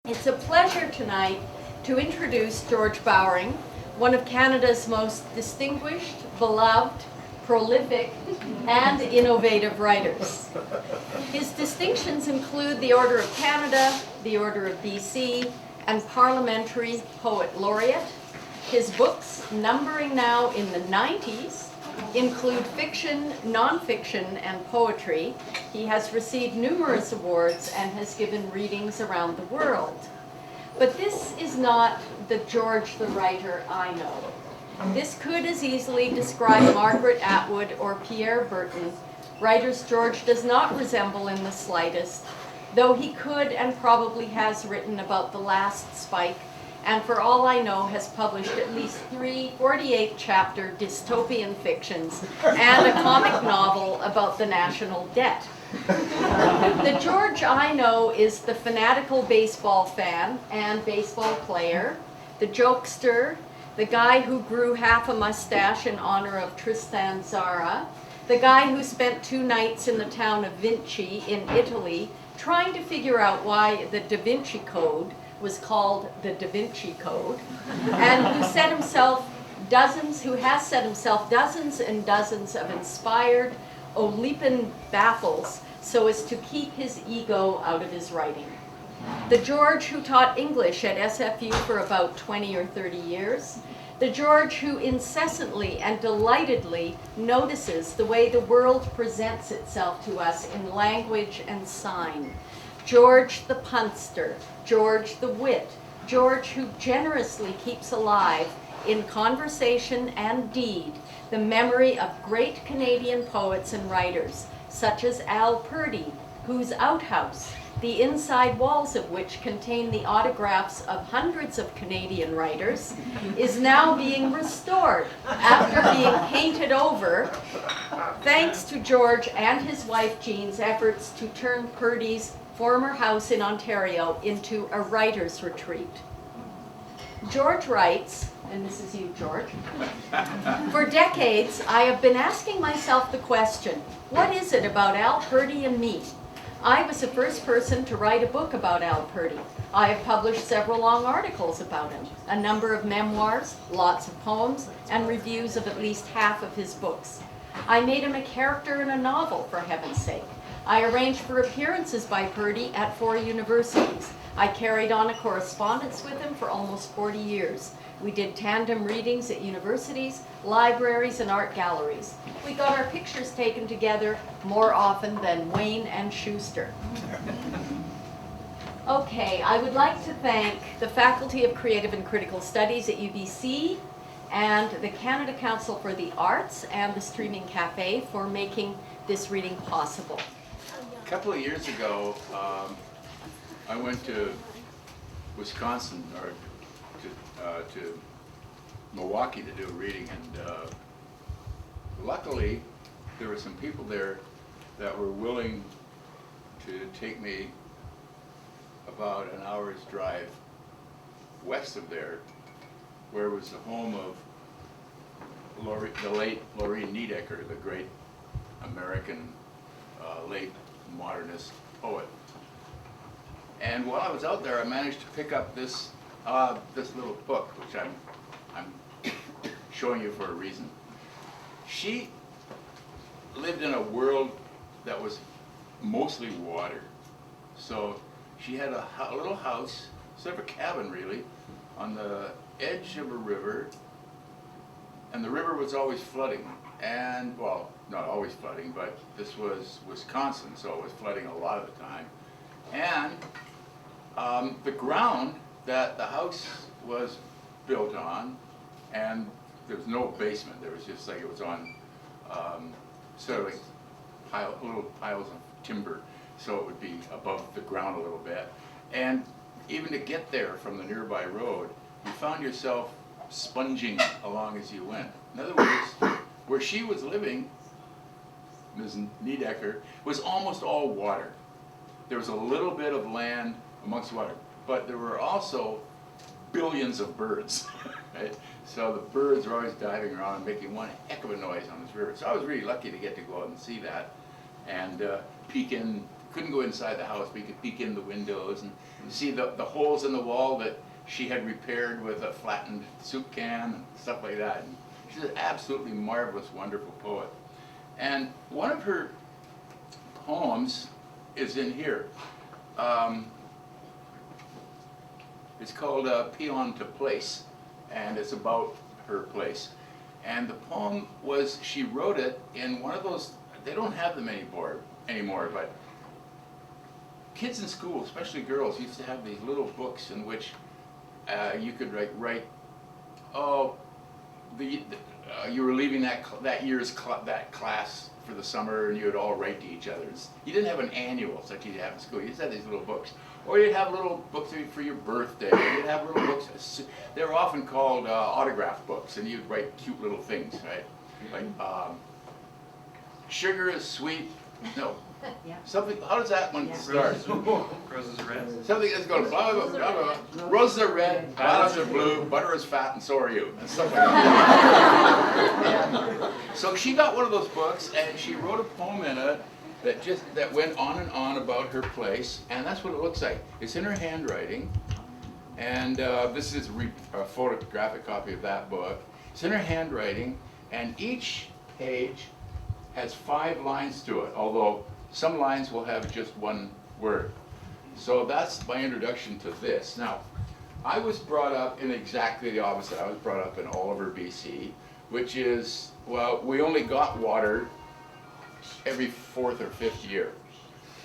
It's a pleasure tonight to introduce George Bowering, one of Canada's most distinguished, beloved, prolific, and innovative writers. His distinctions include the Order of Canada, the Order of B.C., and Parliamentary Poet Laureate. His books, numbering now in the 90s, include fiction, nonfiction, and poetry. He has received numerous awards and has given readings around the world. But this is not the George the writer I know. This could as easily describe Margaret Atwood or Pierre Berton. Writers George does not resemble in the slightest, though he could and probably has written about the last spike, and for all I know has published at least 3 48-chapter dystopian fictions and a comic novel about the national debt. The George I know is the fanatical baseball fan and baseball player, the jokester, the guy who grew half a mustache in honor of Tristan Tzara, the guy who spent 2 nights in the town of Vinci in Italy trying to figure out why the Da Vinci Code was called the Da Vinci Code, and who has set himself dozens and dozens of inspired Olypan baffles so as to keep his ego out of his writing. The George who taught English at SFU for about 20 or 30 years. The George who incessantly and delightedly notices the way the world presents itself to us in language and sign. George the punster, George the wit, George who generously keeps alive in conversation and deed the memory of great Canadian poets and writers, such as Al Purdy, whose outhouse, the inside walls of which contain the autographs of hundreds of Canadian writers, is now being restored after being painted over, thanks to George and his wife Jean's efforts to turn Purdy's former house in Ontario into a writer's retreat. George writes, and this is you, George, for decades I have been asking myself the question, what is it about Al Purdy and me? I was the first person to write a book about Al Purdy. I have published several long articles about him, a number of memoirs, lots of poems, and reviews of at least half of his books. I made him a character in a novel, for heaven's sake. I arranged for appearances by Purdy at 4 universities. I carried on a correspondence with him for almost 40 years. We did tandem readings at universities, libraries, and art galleries. We got our pictures taken together more often than Wayne and Schuster. Okay, I would like to thank the Faculty of Creative and Critical Studies at UBC and the Canada Council for the Arts and the Streaming Cafe for making this reading possible. A couple of years ago, I went to Wisconsin, or to Milwaukee to do a reading, and luckily there were some people there that were willing to take me about an hour's drive west of there, where was the home of the late Lorene Niedecker, the great American late modernist poet. And while I was out there, I managed to pick up this little book, which I'm showing you for a reason. She lived in a world that was mostly water. So she had a little house, sort of a cabin really, on the edge of a river, and the river was always flooding. And, well, not always flooding, but this was Wisconsin, so it was flooding a lot of the time. And the ground that the house was built on, and there was no basement, there was just like, it was on sort of like little piles of timber, so it would be above the ground a little bit. And even to get there from the nearby road, you found yourself sponging along as you went. In other words, where she was living, Ms. Niedecker, was almost all water. There was a little bit of land amongst water, but there were also billions of birds, right? So the birds were always diving around and making one heck of a noise on this river. So I was really lucky to get to go out and see that, and peek in couldn't go inside the house, but you could peek in the windows and see the holes in the wall that she had repaired with a flattened soup can and stuff like that. And she's an absolutely marvelous, wonderful poet. And one of her poems is in here. It's called Peon to Place, and it's about her place. And the poem was, she wrote it in one of those, they don't have them anymore, but kids in school, especially girls, used to have these little books in which you could write, oh, you were leaving that year's class for the summer, and you would all write to each other. You didn't have an annual such as you have in school. You just had these little books. Or you'd have little books for your birthday. You'd have little books. They were often called autograph books, and you'd write cute little things, right? Like, sugar is sweet. No. Yeah. Something. How does that one start? Roses are red. Something that's going blah blah blah blah. Blah. Roses are red, violets are blue, butter is fat, and so are you. And stuff like that. So she got one of those books, and she wrote a poem in it that went on and on about her place, and that's what it looks like. It's in her handwriting, and this is a photographic copy of that book. It's in her handwriting, and each page has 5 lines to it, although some lines will have just one word. So that's my introduction to this. Now, I was brought up in exactly the opposite. I was brought up in Oliver, BC, which is, well, we only got water every 4th or 5th year.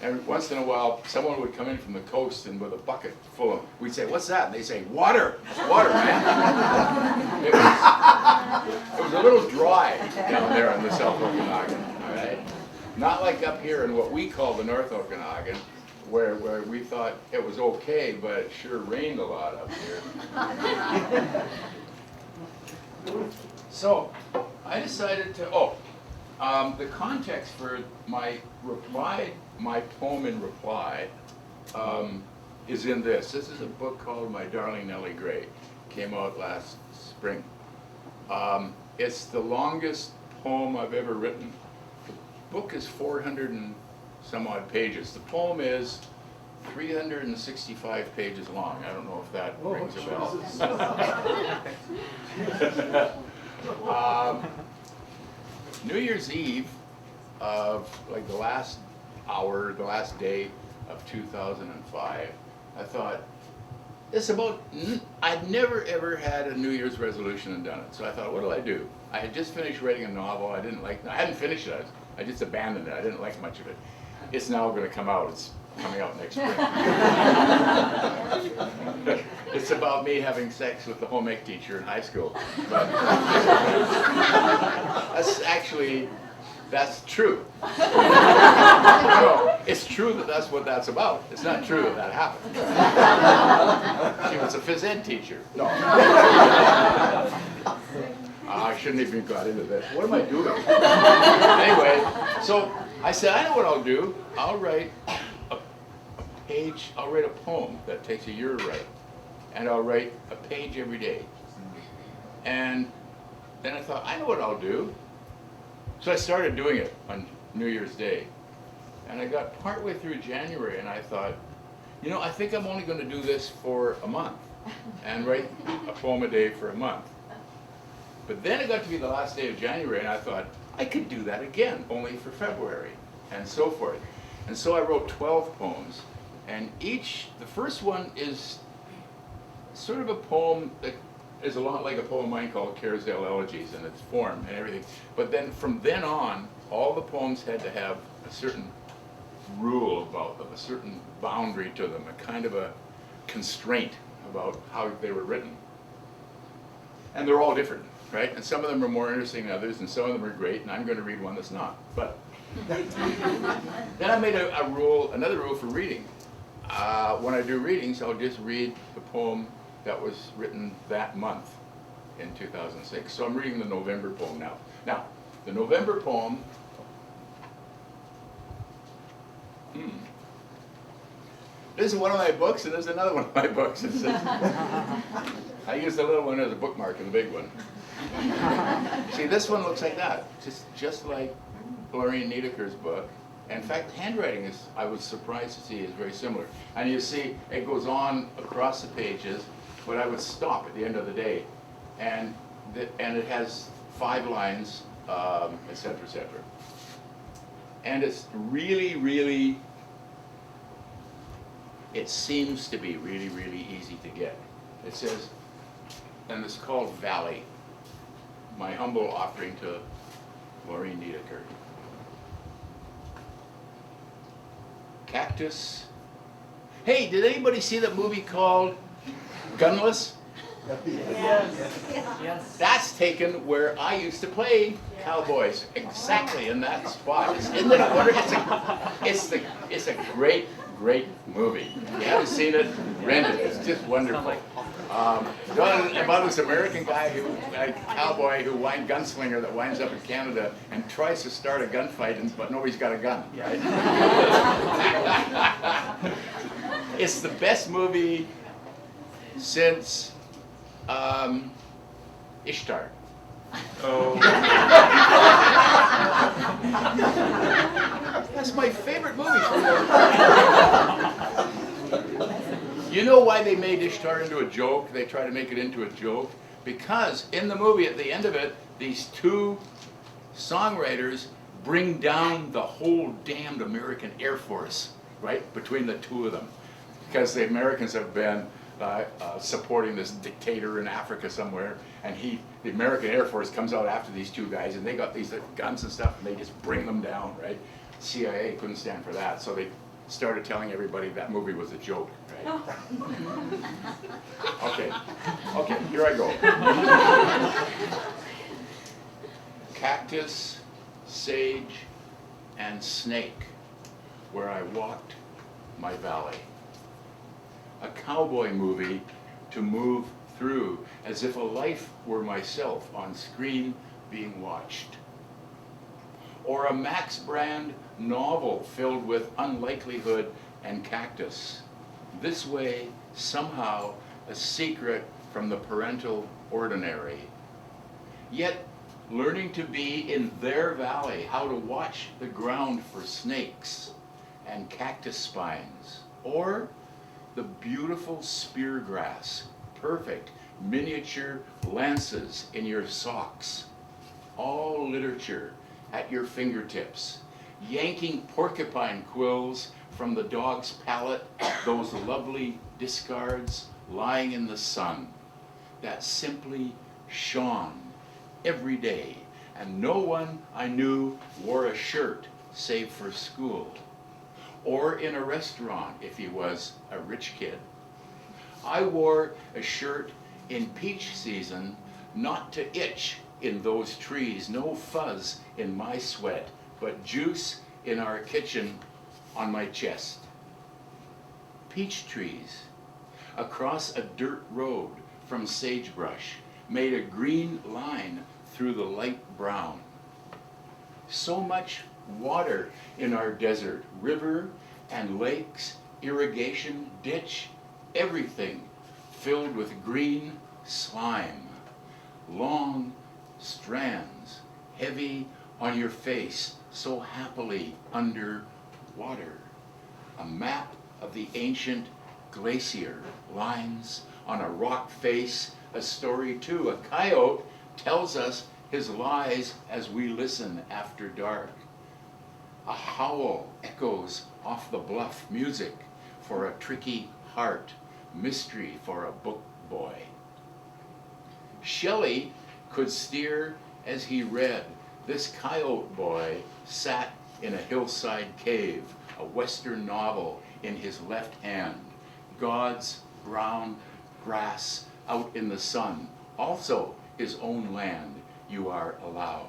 And once in a while, someone would come in from the coast and with a bucket full of, we'd say, what's that? And they'd say, water. It's water, man. It was a little dry down there in the South Okanagan, all right? Not like up here in what we call the North Okanagan, where we thought it was okay, but it sure rained a lot up here. So I decided to, the context for my poem in reply is in this. This is a book called My Darling Nellie Gray. Came out last spring. It's the longest poem I've ever written. The book is 400 and some odd pages. The poem is 365 pages long. I don't know if that rings a bell. New Year's Eve of like the last hour, the last day of 2005, I thought, I'd never ever had a New Year's resolution and done it. So I thought, what do I do? I had just finished writing a novel. I hadn't finished it. I just abandoned it. I didn't like much of it. It's now going to come out. It's coming out next spring. It's about me having sex with the home ec teacher in high school. But that's true. No, it's true that that's what that's about. It's not true that that happened. She was a phys ed teacher. No. I shouldn't even got into this. What am I doing? Anyway, so I said, I know what I'll do. I'll write a poem that takes a year to write. And I'll write a page every day. And then I thought, I know what I'll do. So I started doing it on New Year's Day. And I got partway through January and I thought, I think I'm only going to do this for a month and write a poem a day for a month. But then it got to be the last day of January and I thought, I could do that again, only for February, and so forth. And so I wrote 12 poems. And the first one is sort of a poem that is a lot like a poem of mine called Carousel Elegies in its form and everything. But then from then on, all the poems had to have a certain rule about them, a certain boundary to them, a kind of a constraint about how they were written. And they're all different, right? And some of them are more interesting than others, and some of them are great, and I'm going to read one that's not. But then I made another rule for reading. When I do readings, I'll just read the poem that was written that month in 2006. So I'm reading the November poem now. Now, the November poem, this is one of my books, and there's another one of my books. I use the little one as a bookmark and the big one. See, this one looks like that, just like Lorraine Niedeker's book. In fact, handwriting is, I was surprised to see, is very similar. And you see, it goes on across the pages, but I would stop at the end of the day. And it has 5 lines, et cetera, et cetera. And it's really, really, it seems to be really, really easy to get. It says, and it's called Valley, my humble offering to Maureen Niedeker. Cactus. Hey, did anybody see that movie called Gunless? Yes. That's taken where I used to play cowboys, exactly in that spot. Isn't it a wonder? It's a great, great movie. If you haven't seen it, rent it. It's just wonderful. About this American guy, a cowboy gunslinger that winds up in Canada and tries to start a gunfight, but nobody's got a gun. Right? It's the best movie since Ishtar. Oh. That's my favorite movie from there. You know why they made Ishtar into a joke? They try to make it into a joke. Because in the movie, at the end of it, these 2 songwriters bring down the whole damned American Air Force, right, between the 2 of them. Because the Americans have been supporting this dictator in Africa somewhere, and the American Air Force comes out after these 2 guys, and they got these guns and stuff, and they just bring them down, right? CIA couldn't stand for that, so they started telling everybody that movie was a joke, right? Okay, here I go. Cactus, sage, and snake, where I walked my valley. A cowboy movie to move through as if a life were myself on screen being watched. Or a Max Brand novel filled with unlikelihood and cactus. This way, somehow, a secret from the parental ordinary. Yet, learning to be in their valley, how to watch the ground for snakes and cactus spines. Or the beautiful spear grass, perfect miniature lances in your socks. All literature at your fingertips, yanking porcupine quills from the dog's palate, those lovely discards lying in the sun that simply shone every day, and no one I knew wore a shirt save for school, or in a restaurant if he was a rich kid. I wore a shirt in peach season, not to itch in those trees, no fuzz in my sweat, but juice in our kitchen on my chest. Peach trees across a dirt road from sagebrush made a green line through the light brown. So much water in our desert, river and lakes, irrigation, ditch, everything filled with green slime. Long strands, heavy on your face, so happily under water. A map of the ancient glacier lines on a rock face, a story too. A coyote tells us his lies as we listen after dark. A howl echoes off the bluff, music for a tricky heart, mystery for a book boy. Shelley could steer as he read. This coyote boy sat in a hillside cave, a western novel in his left hand. God's brown grass out in the sun, also his own land, you are allowed.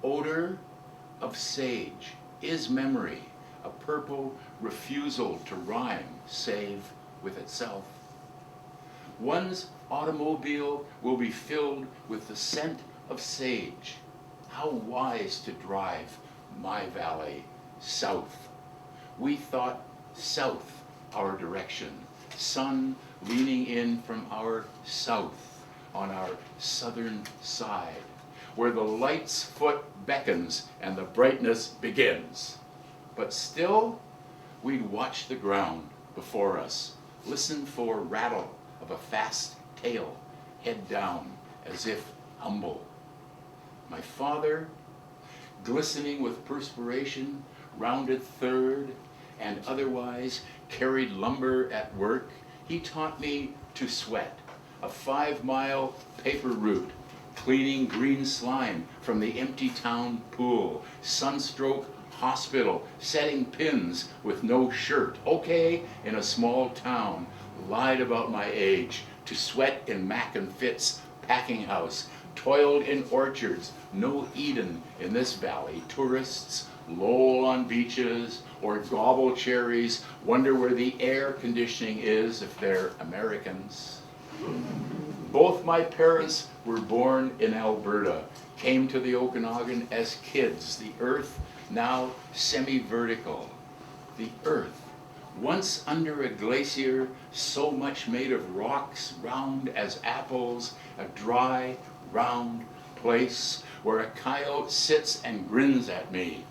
Odor of sage is memory, a purple refusal to rhyme save with itself. One's automobile will be filled with the scent of sage. How wise to drive my valley south. We thought south our direction, sun leaning in from our south on our southern side, where the light's foot beckons and the brightness begins. But still, we'd watch the ground before us, listen for rattle of a fast tail, head down, as if humble. My father, glistening with perspiration, rounded third, and otherwise carried lumber at work. He taught me to sweat, a 5-mile paper route, cleaning green slime from the empty town pool, sunstroke hospital, setting pins with no shirt. Okay, in a small town, lied about my age, to sweat in Mac and Fitt's packing house, toiled in orchards, no Eden in this valley. Tourists loll on beaches or gobble cherries, wonder where the air conditioning is if they're Americans. Both my parents were born in Alberta, came to the Okanagan as kids. The earth now semi-vertical. The earth, once under a glacier, so much made of rocks round as apples, a dry, round place where a coyote sits and grins at me.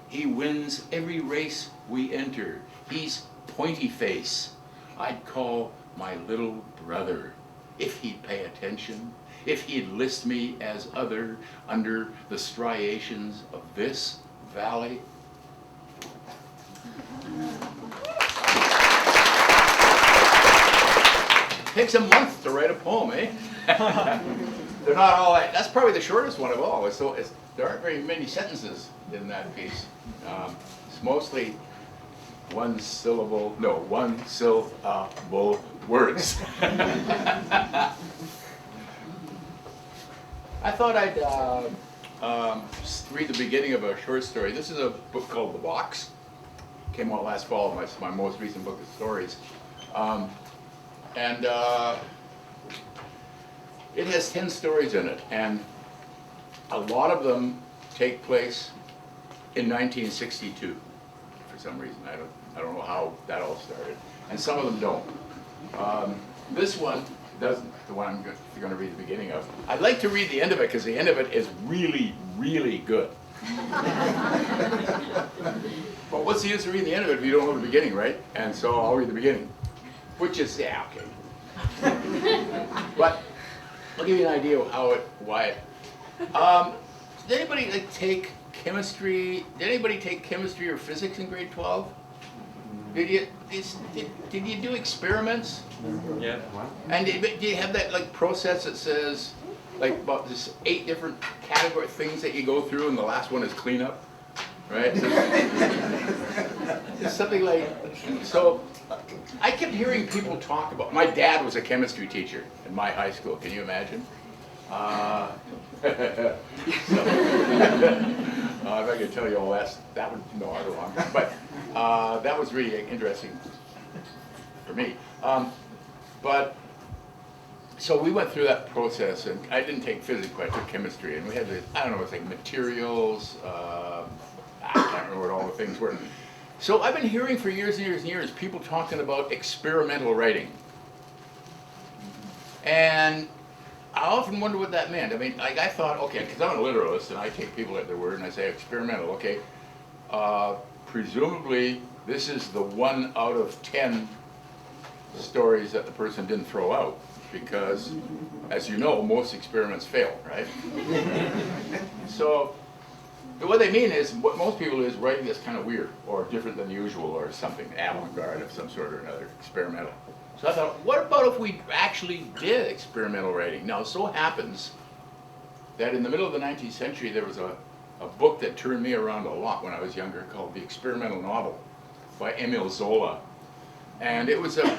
He wins every race we enter. He's pointy face. I'd call my little brother, if he'd pay attention, if he'd list me as other under the striations of this valley. Takes a month to write a poem, eh? They're not all that. That's probably the shortest one of all. There aren't very many sentences in that piece. It's mostly one syllable words. I thought I'd read the beginning of a short story. This is a book called The Box. Came out last fall, my most recent book of stories. It has 10 stories in it, and a lot of them take place in 1962 for some reason. I don't know how that all started, and some of them don't. This one doesn't, the one I'm going to read the beginning of. I'd like to read the end of it because the end of it is really, really good. But what's the use of reading the end of it if you don't know the beginning, right? And so I'll read the beginning, which is, yeah, okay. But I'll give you an idea of why it. Did anybody take chemistry? Did anybody take chemistry or physics in grade 12? Did you do experiments? Yeah. And did you have that like process that says like about this 8 different category things that you go through, and the last one is cleanup, right? So it's something like so. I kept hearing people talk about. My dad was a chemistry teacher in my high school. Can you imagine? If I could tell you all that would no, I don't want. But that was really interesting for me. But so we went through that process, and I didn't take physics, but I took chemistry, and we had I don't know, it's like materials. I can't remember what all the things were. So I've been hearing for years and years and years people talking about experimental writing, and I often wonder what that meant. I mean, like I thought, okay, because I'm a literalist and I take people at their word and I say experimental. Okay, presumably this is the 1 out of 10 stories that the person didn't throw out, because, as you know, most experiments fail, right? So what they mean is, what most people do is writing that's kind of weird or different than usual or something, avant-garde of some sort or another, experimental. So I thought, what about if we actually did experimental writing? Now, it so happens that in the middle of the 19th century, there was a book that turned me around a lot when I was younger called The Experimental Novel by Émile Zola. And it was a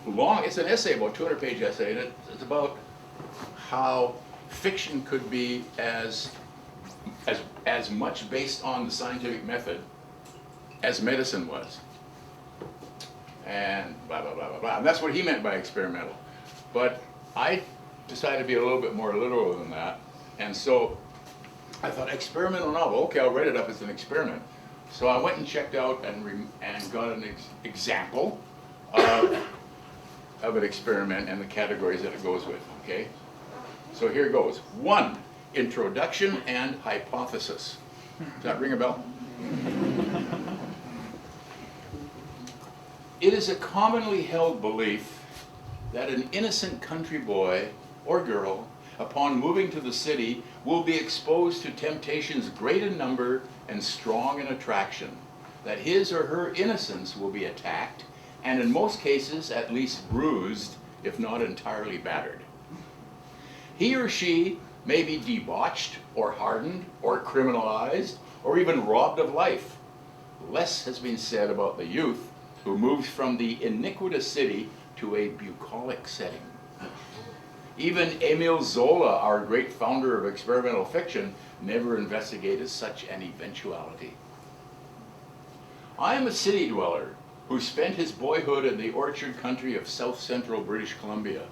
long, it's an essay, about 200-page essay, and it's about how fiction could be as much based on the scientific method as medicine was. And blah, blah, blah, blah, blah. And that's what he meant by experimental. But I decided to be a little bit more literal than that. And so I thought, experimental novel, okay, I'll write it up as an experiment. So I went and checked out and got an example of an experiment and the categories that it goes with, okay? So here goes. 1, introduction and hypothesis. Does that ring a bell? It is a commonly held belief that an innocent country boy or girl, upon moving to the city, will be exposed to temptations great in number and strong in attraction, that his or her innocence will be attacked, and in most cases at least bruised, if not entirely battered. He or she may be debauched or hardened or criminalized or even robbed of life. Less has been said about the youth who moves from the iniquitous city to a bucolic setting. Even Émile Zola, our great founder of experimental fiction, never investigated such an eventuality. I am a city dweller who spent his boyhood in the orchard country of south-central British Columbia.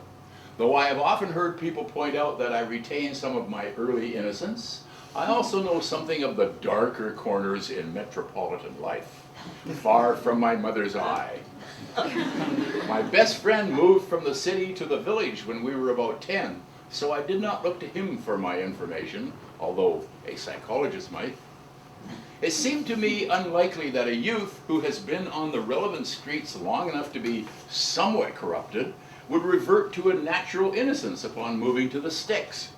Though I have often heard people point out that I retain some of my early innocence, I also know something of the darker corners in metropolitan life, far from my mother's eye. My best friend moved from the city to the village when we were about 10, so I did not look to him for my information, although a psychologist might. It seemed to me unlikely that a youth who has been on the relevant streets long enough to be somewhat corrupted would revert to a natural innocence upon moving to the sticks.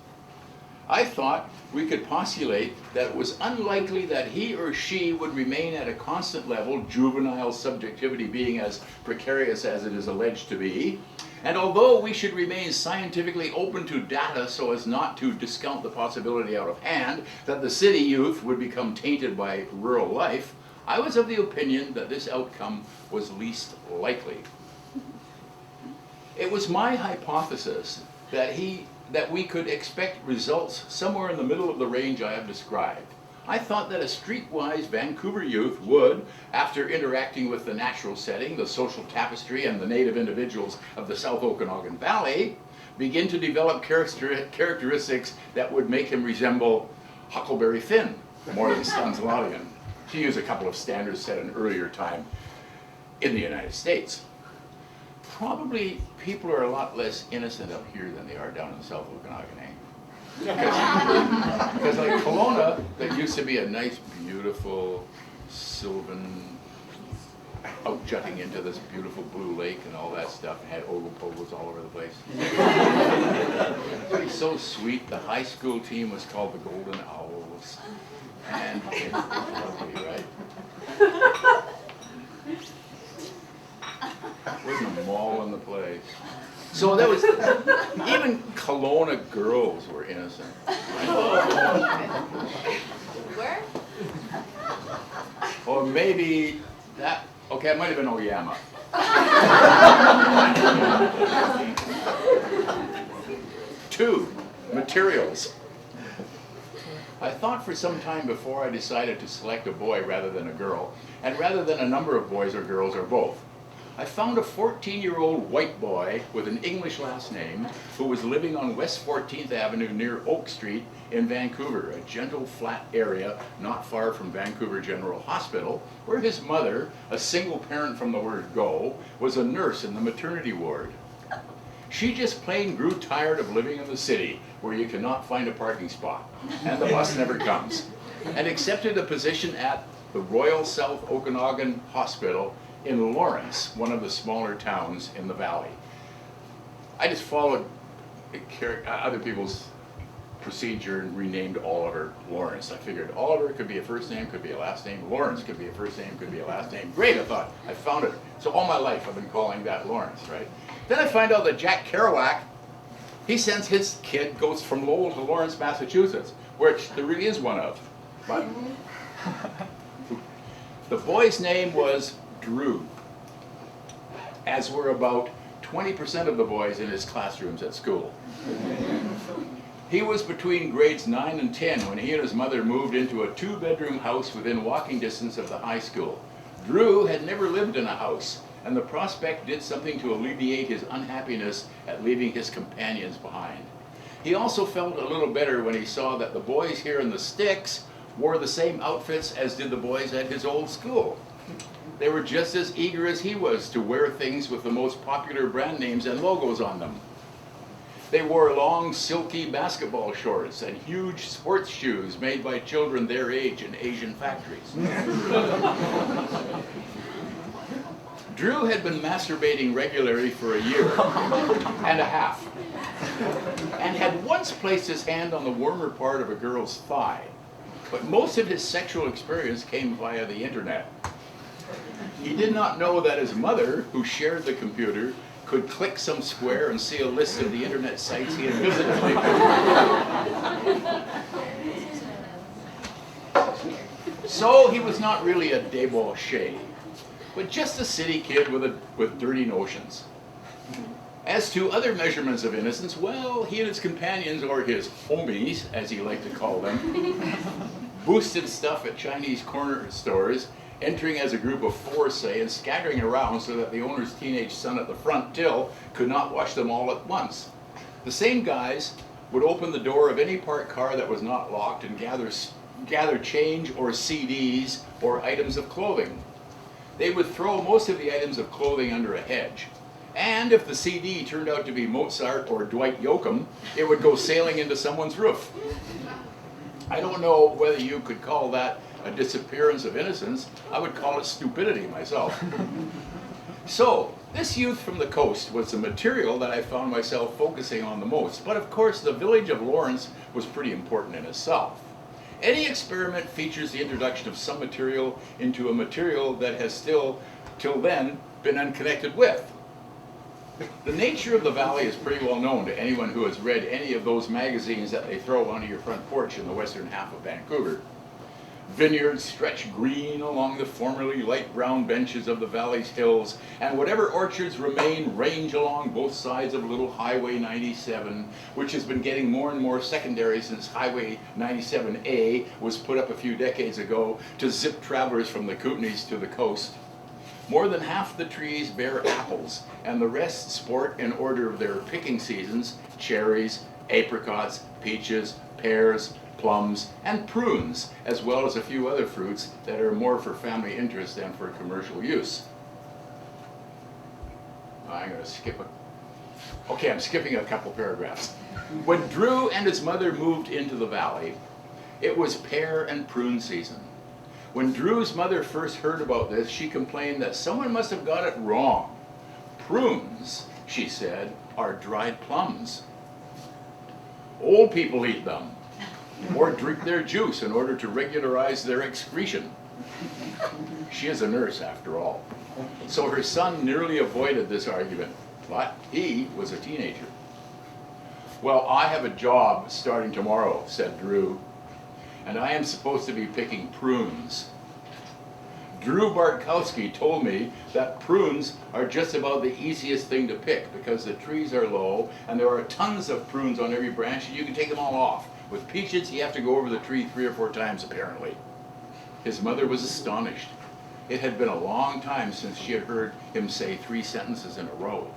I thought we could postulate that it was unlikely that he or she would remain at a constant level, juvenile subjectivity being as precarious as it is alleged to be. And although we should remain scientifically open to data so as not to discount the possibility out of hand that the city youth would become tainted by rural life, I was of the opinion that this outcome was least likely. It was my hypothesis that we could expect results somewhere in the middle of the range I have described. I thought that a streetwise Vancouver youth would, after interacting with the natural setting, the social tapestry, and the native individuals of the South Okanagan Valley, begin to develop characteristics that would make him resemble Huckleberry Finn more than Stanzalalian, to use a couple of standards set in an earlier time in the United States. Probably people are a lot less innocent up here than they are down in the South Okanagan, eh? Because like Kelowna, that used to be a nice, beautiful, sylvan, out jutting into this beautiful blue lake and all that stuff, and had ogopogos all over the place. It's so sweet. The high school team was called the Golden Owls. And it's lovely, right? Wasn't a mall in the place. So that was, even Kelowna girls were innocent. Where? Or maybe that, okay, it might have been Oyama. 2, materials. I thought for some time before I decided to select a boy rather than a girl, and rather than a number of boys or girls or both. I found a 14-year-old white boy with an English last name who was living on West 14th Avenue near Oak Street in Vancouver, a gentle, flat area not far from Vancouver General Hospital, where his mother, a single parent from the word go, was a nurse in the maternity ward. She just plain grew tired of living in the city, where you cannot find a parking spot, and the bus never comes, and accepted a position at the Royal South Okanagan Hospital in Lawrence, one of the smaller towns in the valley. I just followed other people's procedure and renamed Oliver Lawrence. I figured Oliver could be a first name, could be a last name. Lawrence could be a first name, could be a last name. Great, I thought. I found it. So all my life I've been calling that Lawrence, right? Then I find out that Jack Kerouac, he sends his kid, goes from Lowell to Lawrence, Massachusetts, which there really is one of. But the boy's name was Drew, as were about 20% of the boys in his classrooms at school. He was between grades 9 and 10 when he and his mother moved into a 2-bedroom house within walking distance of the high school. Drew had never lived in a house, and the prospect did something to alleviate his unhappiness at leaving his companions behind. He also felt a little better when he saw that the boys here in the sticks wore the same outfits as did the boys at his old school. They were just as eager as he was to wear things with the most popular brand names and logos on them. They wore long, silky basketball shorts and huge sports shoes made by children their age in Asian factories. Drew had been masturbating regularly for a year and a half, and had once placed his hand on the warmer part of a girl's thigh, but most of his sexual experience came via the internet. He did not know that his mother, who shared the computer, could click some square and see a list of the internet sites he had visited lately. So he was not really a debauchee, but just a city kid with dirty notions. As to other measurements of innocence, well, he and his companions, or his homies, as he liked to call them, boosted stuff at Chinese corner stores, entering as a group of 4, say, and scattering around so that the owner's teenage son at the front till could not watch them all at once. The same guys would open the door of any parked car that was not locked and gather change or CDs or items of clothing. They would throw most of the items of clothing under a hedge. And if the CD turned out to be Mozart or Dwight Yoakam, it would go sailing into someone's roof. I don't know whether you could call that a disappearance of innocence. I would call it stupidity myself. So, this youth from the coast was the material that I found myself focusing on the most. But of course, the village of Lawrence was pretty important in itself. Any experiment features the introduction of some material into a material that has still, till then, been unconnected with. The nature of the valley is pretty well known to anyone who has read any of those magazines that they throw onto your front porch in the western half of Vancouver. Vineyards stretch green along the formerly light brown benches of the valley's hills, and whatever orchards remain range along both sides of little Highway 97, which has been getting more and more secondary since Highway 97A was put up a few decades ago to zip travelers from the Kootenays to the coast. More than half the trees bear apples, and the rest sport, in order of their picking seasons, cherries, apricots, peaches, pears, plums, and prunes, as well as a few other fruits that are more for family interest than for commercial use. I'm skipping a couple paragraphs. When Drew and his mother moved into the valley, it was pear and prune season. When Drew's mother first heard about this, she complained that someone must have got it wrong. Prunes, she said, are dried plums. Old people eat them, or drink their juice in order to regularize their excretion. She is a nurse, after all. So her son nearly avoided this argument, but he was a teenager. Well, I have a job starting tomorrow, said Drew, and I am supposed to be picking prunes. Drew Bartkowski told me that prunes are just about the easiest thing to pick because the trees are low and there are tons of prunes on every branch and you can take them all off. With peaches, you have to go over the tree 3 or 4 times apparently. His mother was astonished. It had been a long time since she had heard him say 3 sentences in a row.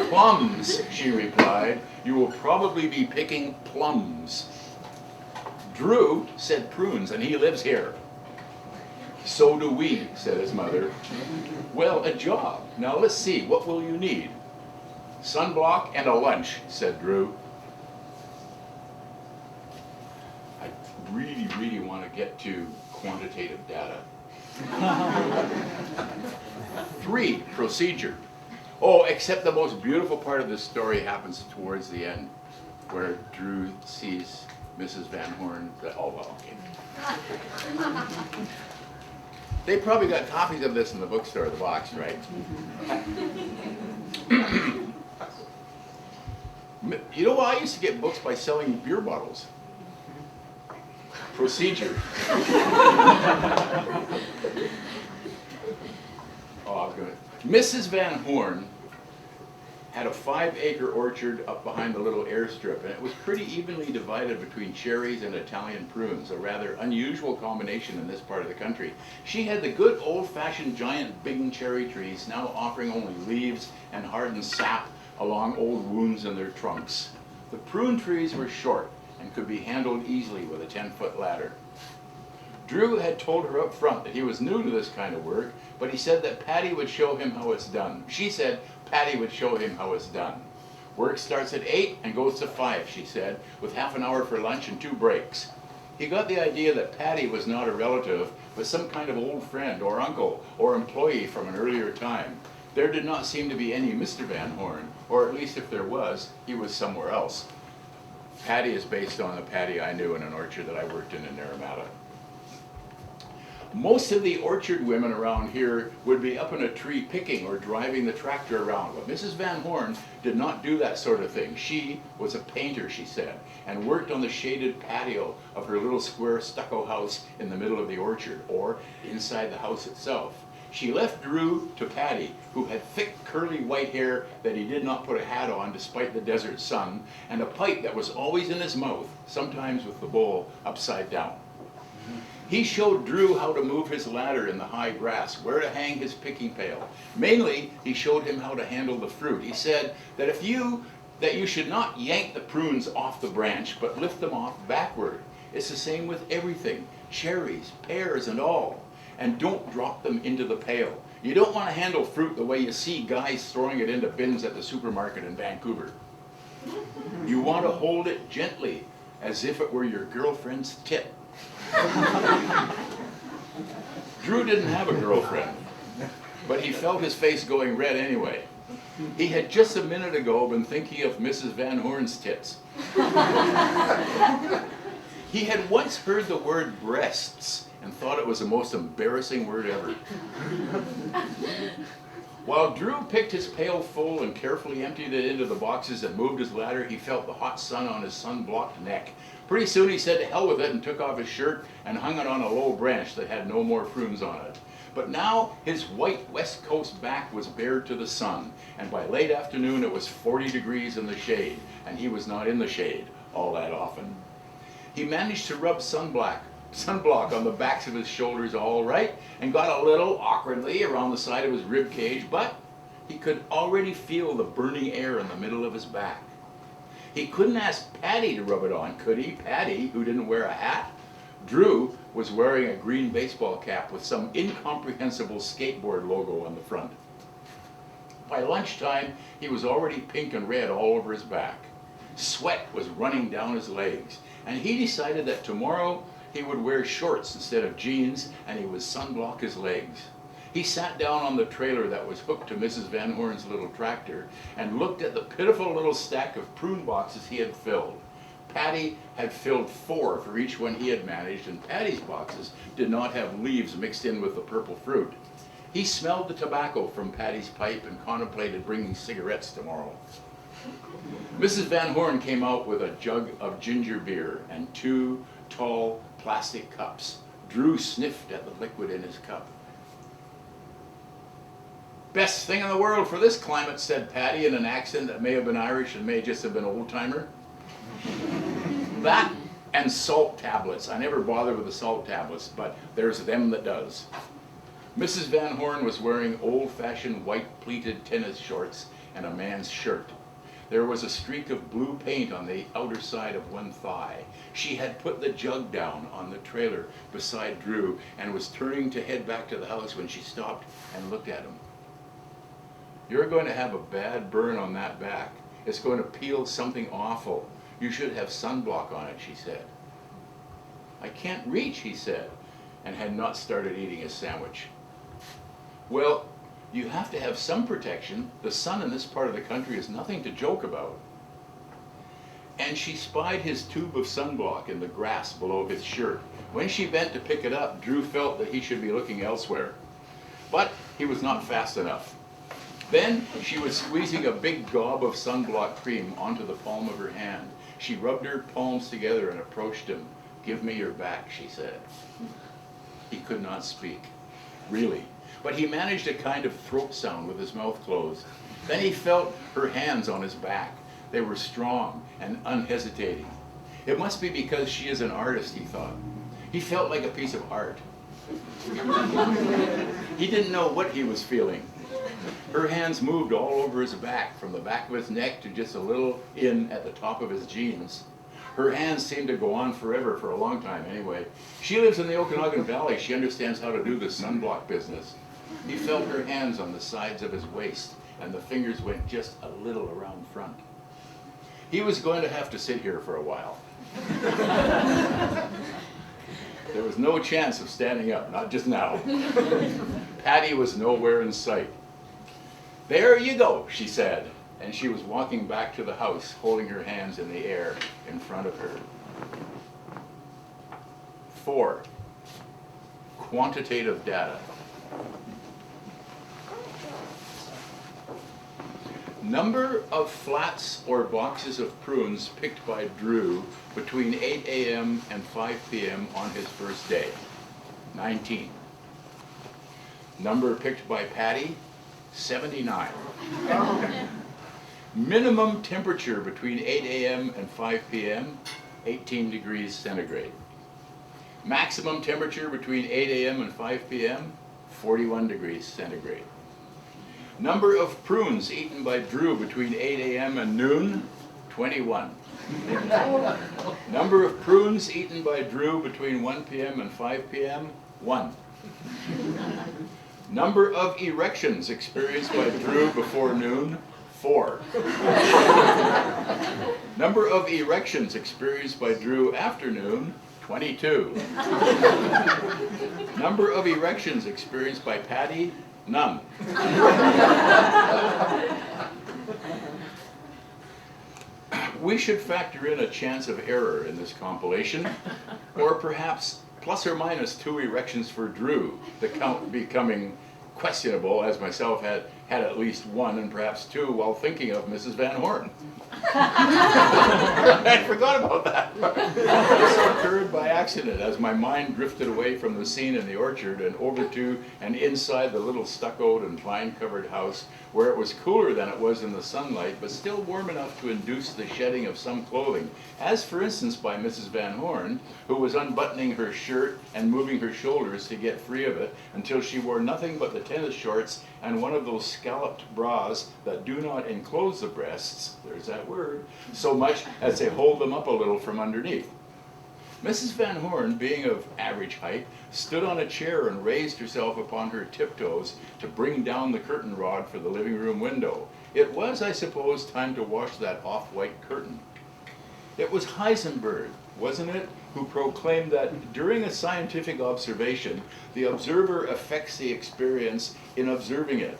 Plums, she replied. You will probably be picking plums. Drew said prunes, and he lives here. So do we, said his mother. Well, a job. Now let's see, what will you need? Sunblock and a lunch, said Drew. I really want to get to quantitative data. 3, procedure. Oh, except the most beautiful part of this story happens towards the end, where Drew sees Mrs. Van Horn. Oh, well, okay. They probably got copies of this in the bookstore, the box, right? You know what? I used to get books by selling beer bottles. Procedure. Mrs. Van Horn had a 5-acre orchard up behind the little airstrip, and it was pretty evenly divided between cherries and Italian prunes, a rather unusual combination in this part of the country. She had the good old-fashioned giant Bing cherry trees, now offering only leaves and hardened sap along old wounds in their trunks. The prune trees were short and could be handled easily with a 10-foot ladder. Drew had told her up front that he was new to this kind of work, but he said that Patty would show him how it's done. She said Patty would show him how it's done. Work starts at 8 and goes to 5, she said, with half an hour for lunch and 2 breaks. He got the idea that Patty was not a relative, but some kind of old friend or uncle or employee from an earlier time. There did not seem to be any Mr. Van Horn, or at least if there was, he was somewhere else. Patty is based on the Patty I knew in an orchard that I worked in Naramata. Most of the orchard women around here would be up in a tree picking or driving the tractor around, but Mrs. Van Horn did not do that sort of thing. She was a painter, she said, and worked on the shaded patio of her little square stucco house in the middle of the orchard, or inside the house itself. She left Drew to Patty, who had thick curly white hair that he did not put a hat on despite the desert sun, and a pipe that was always in his mouth, sometimes with the bowl upside down. He showed Drew how to move his ladder in the high grass, where to hang his picking pail. Mainly, he showed him how to handle the fruit. He said that you should not yank the prunes off the branch, but lift them off backward. It's the same with everything, cherries, pears, and all. And don't drop them into the pail. You don't want to handle fruit the way you see guys throwing it into bins at the supermarket in Vancouver. You want to hold it gently, as if it were your girlfriend's tit. Drew didn't have a girlfriend, but he felt his face going red anyway. He had just a minute ago been thinking of Mrs. Van Horn's tits. He had once heard the word breasts and thought it was the most embarrassing word ever. While Drew picked his pail full and carefully emptied it into the boxes and moved his ladder, he felt the hot sun on his sun-blocked neck. Pretty soon he said to hell with it and took off his shirt and hung it on a low branch that had no more prunes on it. But now his white West Coast back was bared to the sun, and by late afternoon it was 40 degrees in the shade, and he was not in the shade all that often. He managed to rub sunblock on the backs of his shoulders all right, and got a little awkwardly around the side of his rib cage, but he could already feel the burning air in the middle of his back. He couldn't ask Patty to rub it on, could he? Patty, who didn't wear a hat. Drew was wearing a green baseball cap with some incomprehensible skateboard logo on the front. By lunchtime, he was already pink and red all over his back. Sweat was running down his legs, and he decided that tomorrow he would wear shorts instead of jeans, and he would sunblock his legs. He sat down on the trailer that was hooked to Mrs. Van Horn's little tractor and looked at the pitiful little stack of prune boxes he had filled. Patty had filled 4 for each one he had managed, and Patty's boxes did not have leaves mixed in with the purple fruit. He smelled the tobacco from Patty's pipe and contemplated bringing cigarettes tomorrow. Mrs. Van Horn came out with a jug of ginger beer and 2 tall plastic cups. Drew sniffed at the liquid in his cup. "Best thing in the world for this climate," said Patty in an accent that may have been Irish and may just have been old-timer. "That and salt tablets. I never bother with the salt tablets, but there's them that does." Mrs. Van Horn was wearing old-fashioned white pleated tennis shorts and a man's shirt. There was a streak of blue paint on the outer side of one thigh. She had put the jug down on the trailer beside Drew and was turning to head back to the house when she stopped and looked at him. "You're going to have a bad burn on that back. It's going to peel something awful. You should have sunblock on it," she said. "I can't reach," he said, and had not started eating his sandwich. "Well, you have to have some protection. The sun in this part of the country is nothing to joke about." And she spied his tube of sunblock in the grass below his shirt. When she bent to pick it up, Drew felt that he should be looking elsewhere. But he was not fast enough. Then she was squeezing a big gob of sunblock cream onto the palm of her hand. She rubbed her palms together and approached him. "Give me your back," she said. He could not speak, really, but he managed a kind of throat sound with his mouth closed. Then he felt her hands on his back. They were strong and unhesitating. It must be because she is an artist, he thought. He felt like a piece of art. He didn't know what he was feeling. Her hands moved all over his back, from the back of his neck to just a little in at the top of his jeans. Her hands seemed to go on forever, for a long time anyway. She lives in the Okanagan Valley. She understands how to do the sunblock business. He felt her hands on the sides of his waist, and the fingers went just a little around front. He was going to have to sit here for a while. There was no chance of standing up, not just now. Patty was nowhere in sight. "There you go," she said, and she was walking back to the house, holding her hands in the air in front of her. 4. Quantitative data. Number of flats or boxes of prunes picked by Drew between 8 a.m. and 5 p.m. on his first day, 19. Number picked by Patty, 79. Minimum temperature between 8 a.m. and 5 p.m., 18 degrees centigrade. Maximum temperature between 8 a.m. and 5 p.m., 41 degrees centigrade. Number of prunes eaten by Drew between 8 a.m. and noon, 21. Number of prunes eaten by Drew between 1 p.m. and 5 p.m., 1. Number of erections experienced by Drew before noon, 4. Number of erections experienced by Drew after noon, 22. Number of erections experienced by Patty, none. We should factor in a chance of error in this compilation, or perhaps plus or minus 2 erections for Drew, the count becoming questionable, as myself had at least 1 and perhaps 2 while thinking of Mrs. Van Horn. I forgot about that. This occurred by accident as my mind drifted away from the scene in the orchard and over to and inside the little stuccoed and vine-covered house, where it was cooler than it was in the sunlight, but still warm enough to induce the shedding of some clothing, as for instance by Mrs. Van Horn, who was unbuttoning her shirt and moving her shoulders to get free of it until she wore nothing but the tennis shorts and one of those scalloped bras that do not enclose the breasts, there's that word, so much as they hold them up a little from underneath. Mrs. Van Horn, being of average height, stood on a chair and raised herself upon her tiptoes to bring down the curtain rod for the living room window. It was, I suppose, time to wash that off-white curtain. It was Heisenberg, wasn't it, who proclaimed that during a scientific observation, the observer affects the experience in observing it.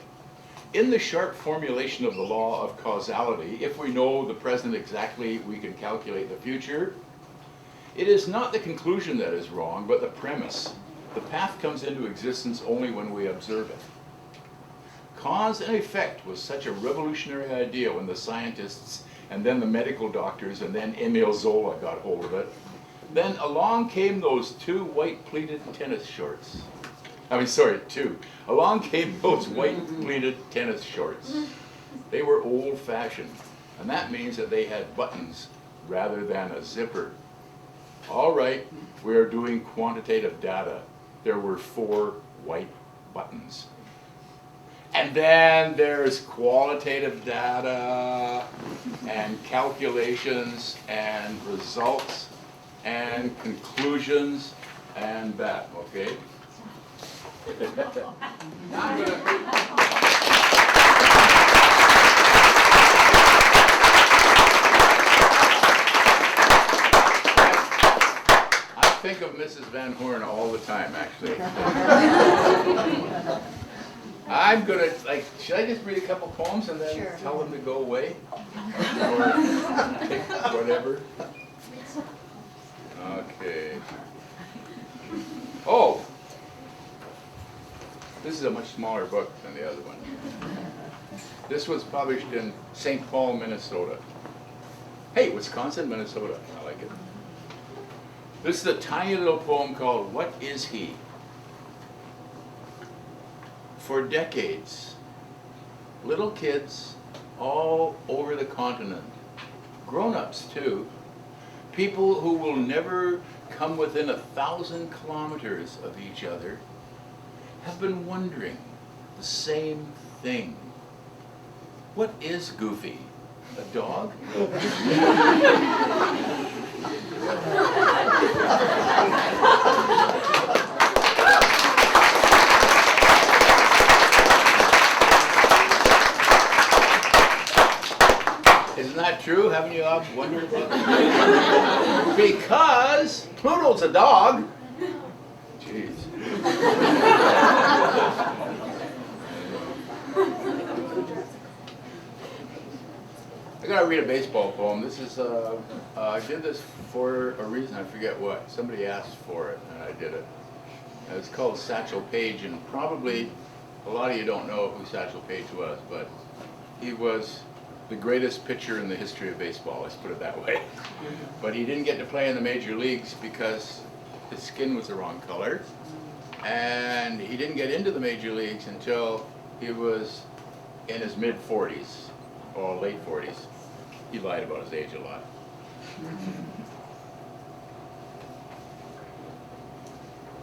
In the sharp formulation of the law of causality, if we know the present exactly, we can calculate the future. It is not the conclusion that is wrong, but the premise. The path comes into existence only when we observe it. Cause and effect was such a revolutionary idea when the scientists and then the medical doctors and then Emile Zola got hold of it. Then along came those 2 white pleated tennis shorts. Along came those white pleated tennis shorts. They were old-fashioned, and that means that they had buttons rather than a zipper. All right, we are doing quantitative data. There were 4 white buttons. And then there's qualitative data and calculations and results and conclusions and that, okay? I think of Mrs. Van Horn all the time, actually. I'm gonna, should I just read a couple poems and then Sure. tell them to go away? Or pick whatever? Okay. Oh! This is a much smaller book than the other one. This was published in St. Paul, Minnesota. Hey, Wisconsin, Minnesota. I like it. This is a tiny little poem called What Is He? For decades, little kids all over the continent, grown-ups too, people who will never come within 1,000 kilometers of each other, have been wondering the same thing. What is Goofy? A dog? Isn't that true? Haven't you all wondered about that? Because Pluto's a dog. I gotta read a baseball poem. This is, I did this for a reason, I forget what. Somebody asked for it, and I did it. It's called Satchel Paige, and probably a lot of you don't know who Satchel Paige was, but he was the greatest pitcher in the history of baseball, let's put it that way. But he didn't get to play in the major leagues because his skin was the wrong color, and he didn't get into the major leagues until he was in his mid-40s, or late 40s. He lied about his age a lot.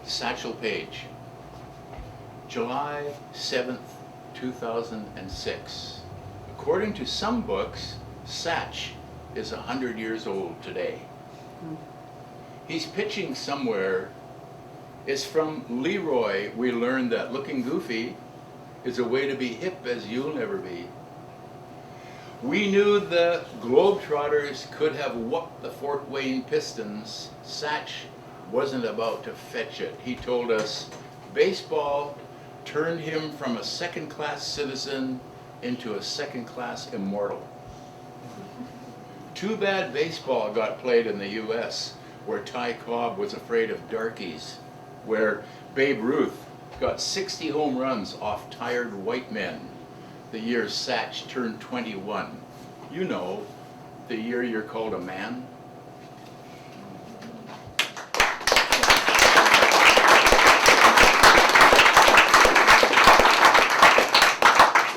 Satchel Paige, July 7th, 2006. According to some books, Satch is 100 years old today. He's pitching somewhere. It's from Leroy we learned that looking goofy is a way to be hip as you'll never be. We knew the Globetrotters could have whooped the Fort Wayne Pistons. Satch wasn't about to fetch it. He told us baseball turned him from a second-class citizen into a second-class immortal. Too bad baseball got played in the U.S., where Ty Cobb was afraid of darkies, where Babe Ruth got 60 home runs off tired white men the year Satch turned 21. You know, the year you're called a man.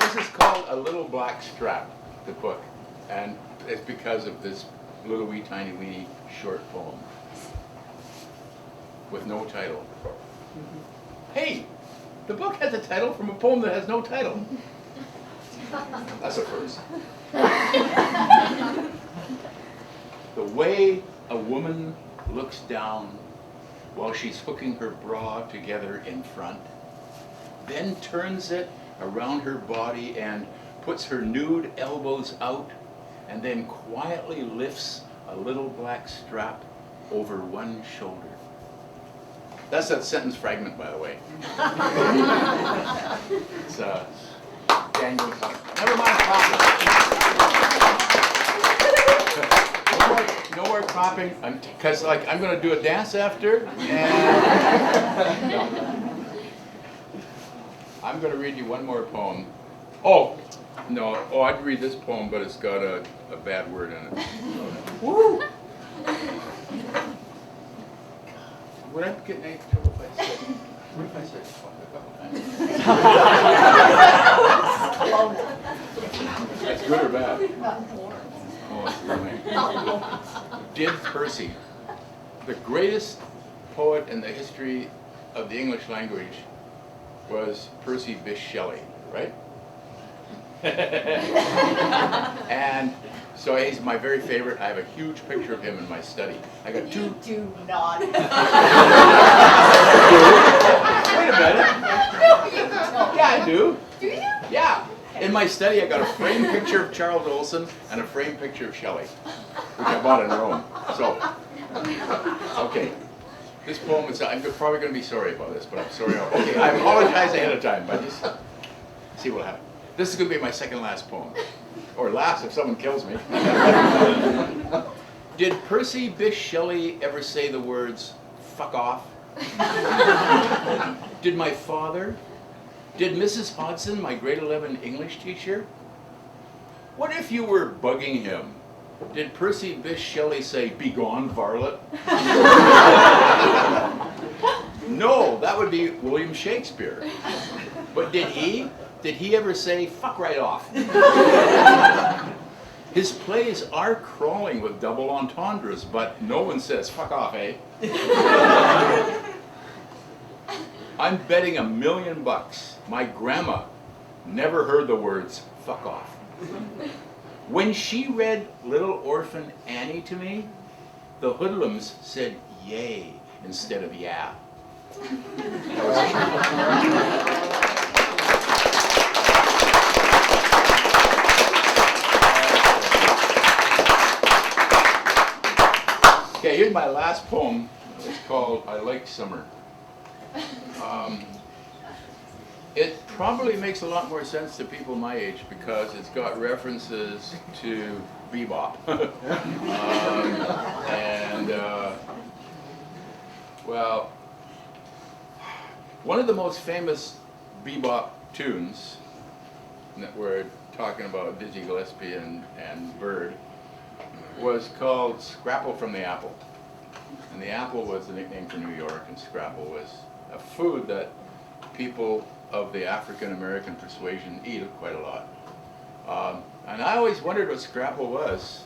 This is called A Little Black Strap, the book, and it's because of this little wee tiny weeny short poem with no title. Hey, the book has a title from a poem that has no title. That's a first. The way a woman looks down while she's hooking her bra together in front, then turns it around her body and puts her nude elbows out, and then quietly lifts a little black strap over one shoulder. That's that sentence fragment, by the way. It's dangling tongue. Never mind clapping. No more clapping, because like I'm going to do a dance after, and I'm going to read you one more poem. Oh, no, I'd read this poem, but it's got a bad word in it. Woo! Would I get in any trouble if I said, what if I said fuck a couple times? That's good or bad? Oh, it's funny. Did Percy, the greatest poet in the history of the English language, was Percy Bysshe Shelley, right? And so he's my very favorite. I have a huge picture of him in my study. I got two. You do not. Wait a minute. No, you don't. Yeah, I do. Do you? Yeah. In my study, I got a framed picture of Charles Olson and a framed picture of Shelley, which I bought in Rome. So, okay. This poem is, I'm probably going to be sorry about this, but I'm sorry. Okay, I apologize ahead of time, but just see what happens. This is going to be my second last poem. Or last if someone kills me. Did Percy Bysshe Shelley ever say the words, fuck off? Did my father? Did Mrs. Hodson, my grade 11 English teacher? What if you were bugging him? Did Percy Bysshe Shelley say, begone, varlet? No, that would be William Shakespeare. But did he? Did he ever say, fuck right off? His plays are crawling with double entendres, but no one says, fuck off, eh? I'm betting $1 million my grandma never heard the words, fuck off. When she read Little Orphan Annie to me, the hoodlums said, yay, instead of yeah. Okay, here's my last poem. It's called I Like Summer. It probably makes a lot more sense to people my age because it's got references to bebop. Well, one of the most famous bebop tunes that we're talking about Dizzy Gillespie and Bird was called Scrapple from the Apple. And the apple was the nickname for New York, and scrapple was a food that people of the African American persuasion eat quite a lot. And I always wondered what scrapple was.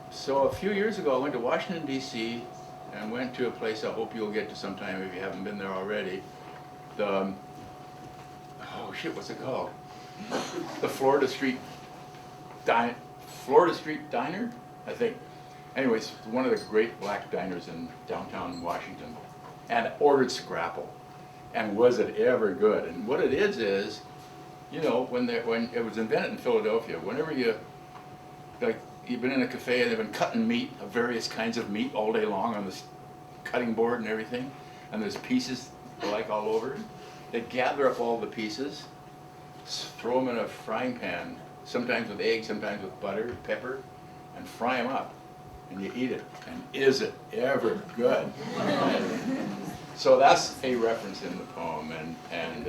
So a few years ago I went to Washington D.C. and went to a place I hope you'll get to sometime if you haven't been there already. The, oh shit, what's it called? The Florida Street Diner, I think. Anyways, one of the great black diners in downtown Washington, and ordered scrapple. And was it ever good? And what it is, you know, when it was invented in Philadelphia, whenever you've been in a cafe and they've been cutting meat, of various kinds of meat all day long on this cutting board and everything, and there's pieces like all over, they gather up all the pieces, throw them in a frying pan, sometimes with eggs, sometimes with butter, pepper, and fry them up. And you eat it, and is it ever good? So that's a reference in the poem, and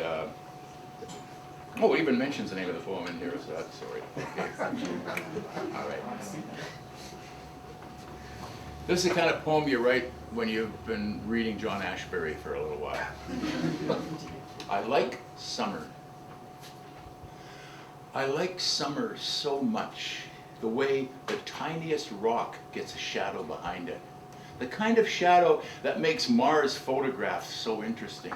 oh, it even mentions the name of the poem in here, so that's sorry. Okay. All right. This is the kind of poem you write when you've been reading John Ashbery for a little while. I like summer. I like summer so much. The way the tiniest rock gets a shadow behind it. The kind of shadow that makes Mars photographs so interesting.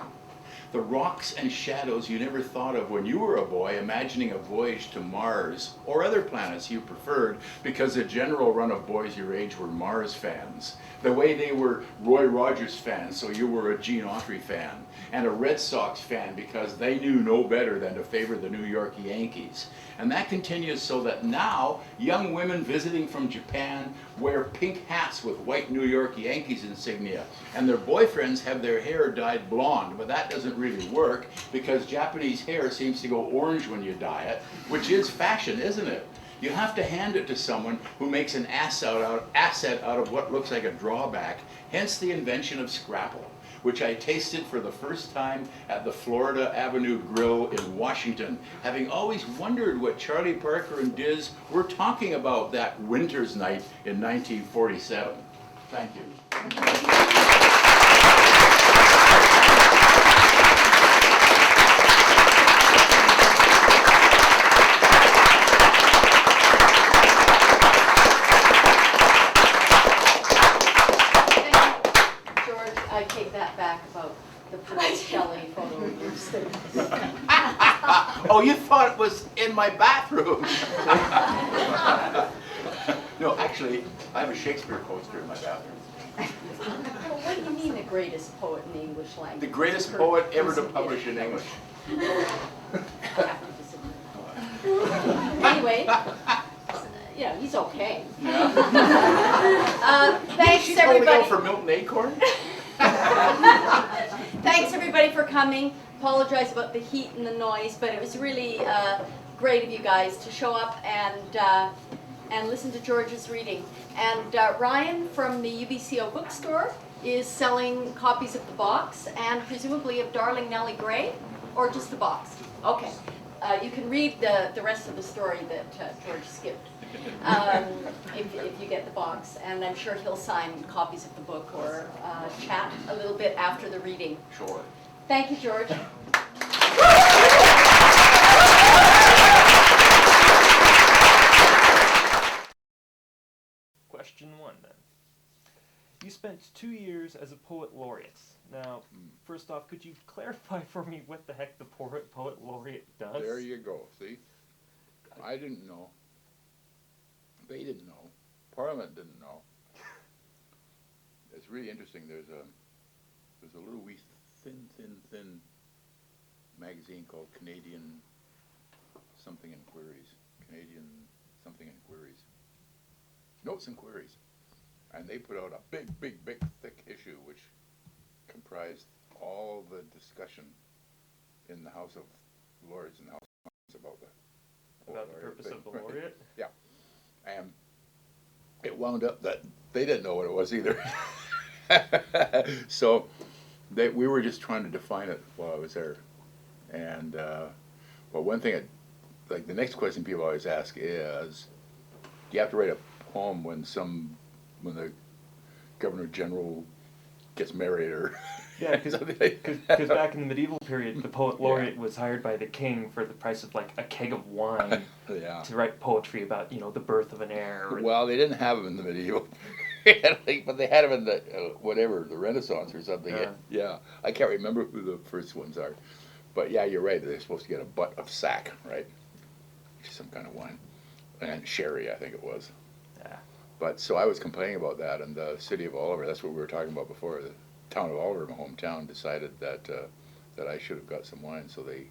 The rocks and shadows you never thought of when you were a boy, imagining a voyage to Mars or other planets you preferred because the general run of boys your age were Mars fans. The way they were Roy Rogers fans, so you were a Gene Autry fan, and a Red Sox fan because they knew no better than to favor the New York Yankees. And that continues so that now young women visiting from Japan wear pink hats with white New York Yankees insignia, and their boyfriends have their hair dyed blonde, but that doesn't really work because Japanese hair seems to go orange when you dye it, which is fashion, isn't it? You have to hand it to someone who makes an asset out of what looks like a drawback, hence the invention of scrapple, which I tasted for the first time at the Florida Avenue Grill in Washington, having always wondered what Charlie Parker and Diz were talking about that winter's night in 1947. Thank you. I take that back about the Bruce Shelley photo you saved. Oh, you thought it was in my bathroom. No, actually, I have a Shakespeare poster in my bathroom. Well, what do you mean the greatest poet in the English language? The greatest poet ever to publish in English. I have to disagree. Anyway, yeah, he's okay. Yeah. Thanks She's everybody. holding out for Milton Acorn. Thanks everybody for coming. Apologize about the heat and the noise, but it was really great of you guys to show up and listen to George's reading. And Ryan from the UBCO bookstore is selling copies of the box and presumably of Darling Nellie Gray, or just the box. Okay. You can read the rest of the story that George skipped. If you get the box, and I'm sure he'll sign copies of the book or chat a little bit after the reading. Sure. Thank you, George. Question 1 then. You spent 2 years as a poet laureate. Now, first off, could you clarify for me what the heck the poet laureate does? There you go. See, I didn't know. They didn't know. Parliament didn't know. It's really interesting. There's a little wee thin magazine called Canadian something Inquiries. Canadian something Inquiries. Notes and Queries. And they put out a big, thick issue which comprised all the discussion in the House of Lords and the House of Commons about the About the purpose of the laureate? Yeah. And it wound up that they didn't know what it was either. So we were just trying to define it while I was there. And well, one thing, like the next question people always ask is, do you have to write a poem when the Governor General gets married or? Yeah, because back in the medieval period, the poet laureate was hired by the king for the price of like a keg of wine Yeah. to write poetry about, the birth of an heir. Well, they didn't have them in the medieval, but they had them in the the Renaissance or something. Yeah. Yeah, I can't remember who the first ones are, but yeah, you're right. They're supposed to get a butt of sack, right? Some kind of wine, and sherry, I think it was. Yeah. But so I was complaining about that, and the city of Oliver. That's what we were talking about before. The town of Oliver, my hometown, decided that that I should have got some wine. So they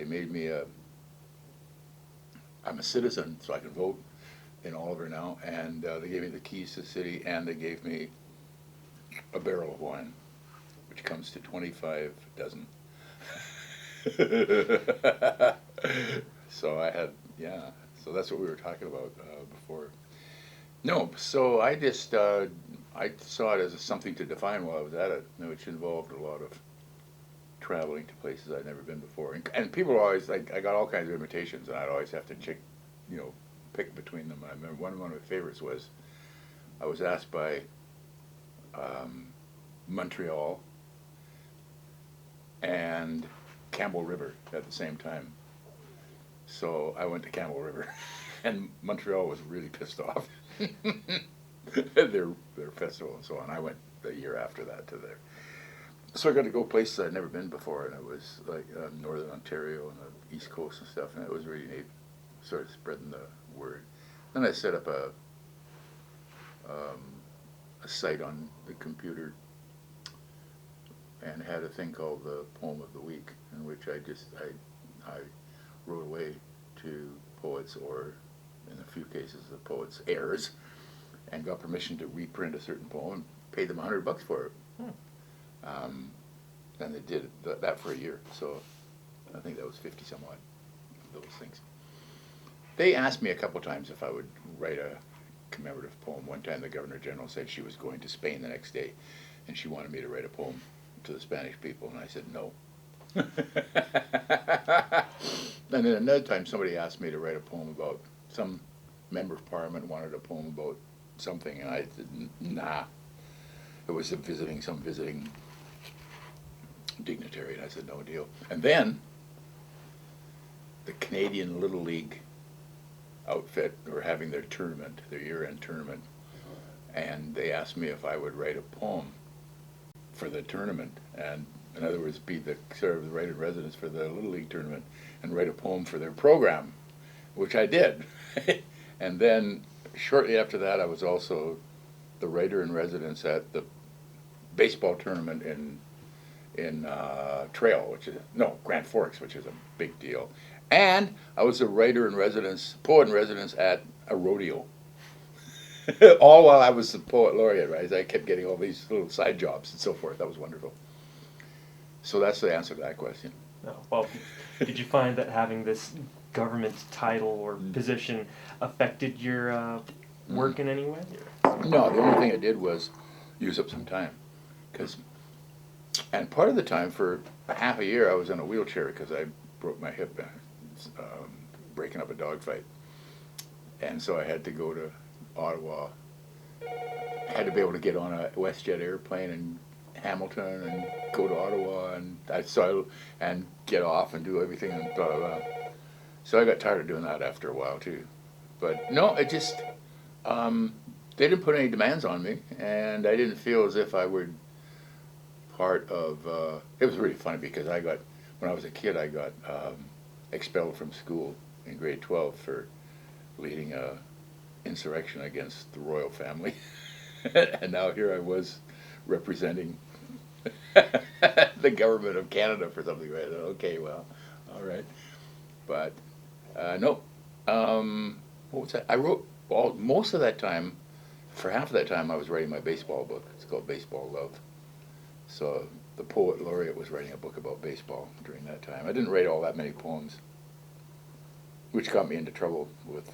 made me I'm a citizen, so I can vote in Oliver now, and they gave me the keys to the city, and they gave me a barrel of wine, which comes to 25 dozen. So I had, so that's what we were talking about before. No, so I just, I saw it as something to define while I was at it, which involved a lot of traveling to places I'd never been before. And people always, like, I got all kinds of invitations, and I'd always have to pick between them. I remember one of my favorites was, I was asked by Montreal and Campbell River at the same time. So I went to Campbell River, and Montreal was really pissed off. their festival and so on. I went the year after that to there. So I got to go places I'd never been before, and it was like Northern Ontario and the East Coast and stuff, and it was really neat, sort of spreading the word. Then I set up a site on the computer and had a thing called the Poem of the Week, in which I wrote away to poets, or in a few cases the poets' heirs, and got permission to reprint a certain poem and paid them $100 for it. And they did that for a year, so I think that was 50 some odd of those things. They asked me a couple times if I would write a commemorative poem. One time the Governor General said she was going to Spain the next day, and she wanted me to write a poem to the Spanish people, and I said no. And then another time somebody asked me to write a poem about, some member of Parliament wanted a poem about something, and I said nah. It was some visiting dignitary, and I said no deal. And then the Canadian Little League outfit were having their tournament, their year-end tournament, and they asked me if I would write a poem for the tournament, and in other words, be the sort of the writer-in-residence for the Little League tournament, and write a poem for their program, which I did. And then shortly after that, I was also the writer-in-residence at the baseball tournament in Trail, Grand Forks, which is a big deal. And I was a poet in residence at a rodeo. All while I was the poet laureate, right? I kept getting all these little side jobs and so forth. That was wonderful. So that's the answer to that question. No. Well, did you find that having this government title or position affected your work in any way? No, the only thing I did was use up some time. And part of the time, for half a year, I was in a wheelchair because I broke my hip breaking up a dogfight. And so I had to go to Ottawa. I had to be able to get on a WestJet airplane in Hamilton and go to Ottawa and get off and do everything and blah, blah, blah. So I got tired of doing that after a while too. But no, it just, they didn't put any demands on me, and I didn't feel as if I were part of, it was really funny because when I was a kid, I got expelled from school in grade 12 for leading a insurrection against the royal family. And now here I was representing the government of Canada for something, right? Okay, well, all right. But no, what was that? I wrote most of that time. For half of that time, I was writing my baseball book. It's called Baseball Love. So the poet laureate was writing a book about baseball during that time. I didn't write all that many poems, which got me into trouble with,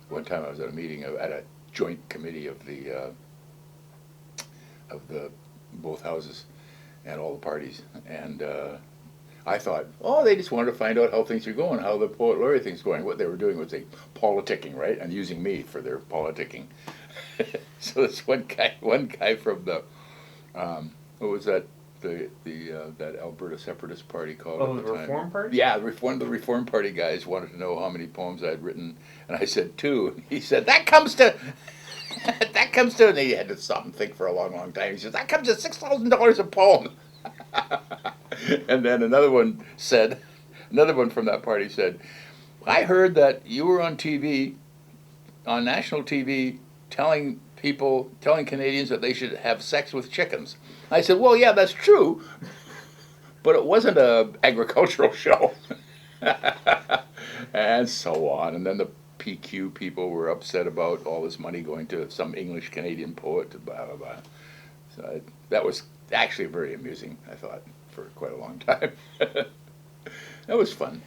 one time I was at a meeting at a joint committee of the both houses and all the parties, and I thought, oh, they just wanted to find out how things are going, how the poet laureate thing's going. What they were doing was they politicking, right, and using me for their politicking. So this one guy from the what was that, that Alberta Separatist Party called Oh, at the the time? Reform Party? Yeah, one of the Reform Party guys wanted to know how many poems I'd written, and I said 2. He said that comes to, and he had to stop and think for a long, long time. He said that comes to $6,000 a poem. And then another one from that party said, I heard that you were on TV, on national TV, telling Canadians that they should have sex with chickens. I said, well, yeah, that's true, but it wasn't a agricultural show. And so on. And then the PQ people were upset about all this money going to some English Canadian poet, blah, blah, blah. So that was actually very amusing, I thought, for quite a long time. That was fun.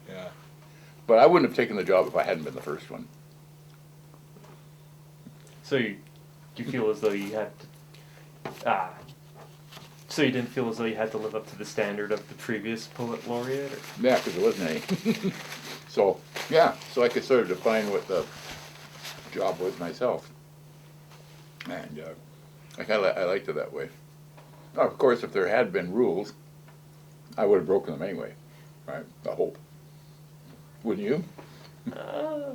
Yeah. But I wouldn't have taken the job if I hadn't been the first one. So you feel as though you had to, so you didn't feel as though you had to live up to the standard of the previous poet laureate? Or? Yeah, because there wasn't any. So, yeah, so I could sort of define what the job was myself. And I liked it that way. Now, of course, if there had been rules, I would have broken them anyway, right? I hope. Wouldn't you? I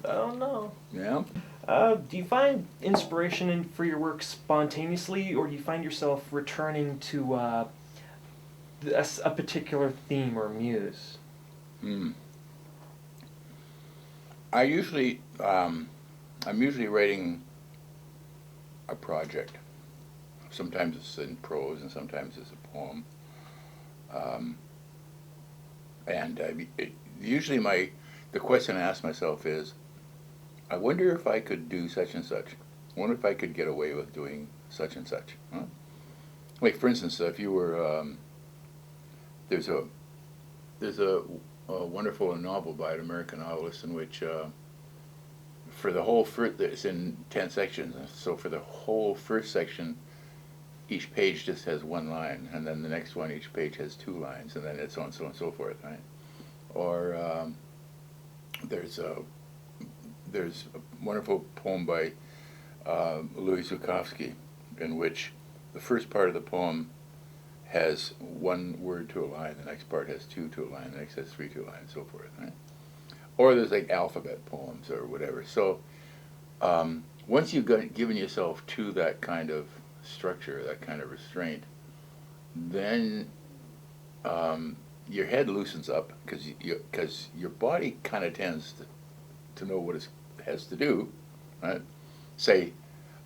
don't know. Yeah? Do you find inspiration for your work spontaneously, or do you find yourself returning to a particular theme or muse? I'm usually writing a project. Sometimes it's in prose and sometimes it's a poem. Usually the question I ask myself is, I wonder if I could do such and such. I wonder if I could get away with doing such and such. Huh? Like, for instance, if you were, there's a wonderful novel by an American novelist in which, for the whole first, it's in 10 sections. So for the whole first section, each page just has 1 line, and then the next one, each page has 2 lines, and then it's so and so and so forth, right? Or there's a wonderful poem by Louis Zukowski, in which the first part of the poem has 1 word to a line, the next part has 2 to a line, the next has 3 to a line, and so forth, right? Or there's like alphabet poems or whatever. So once you've given yourself to that kind of structure, that kind of restraint, then your head loosens up because your body kind of tends to know what it has to do, right? Say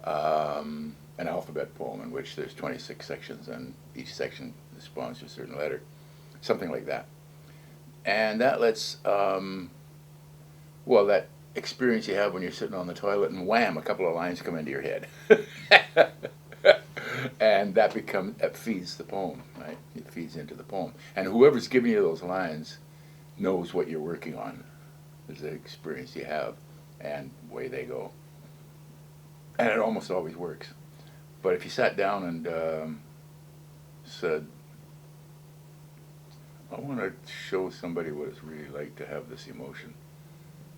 an alphabet poem in which there's 26 sections and each section responds to a certain letter, something like that. And that lets, that experience you have when you're sitting on the toilet and wham, a couple of lines come into your head. And that feeds the poem, right? It feeds into the poem. And whoever's giving you those lines knows what you're working on. There's the experience you have and away they go. And it almost always works. But if you sat down and said, I want to show somebody what it's really like to have this emotion,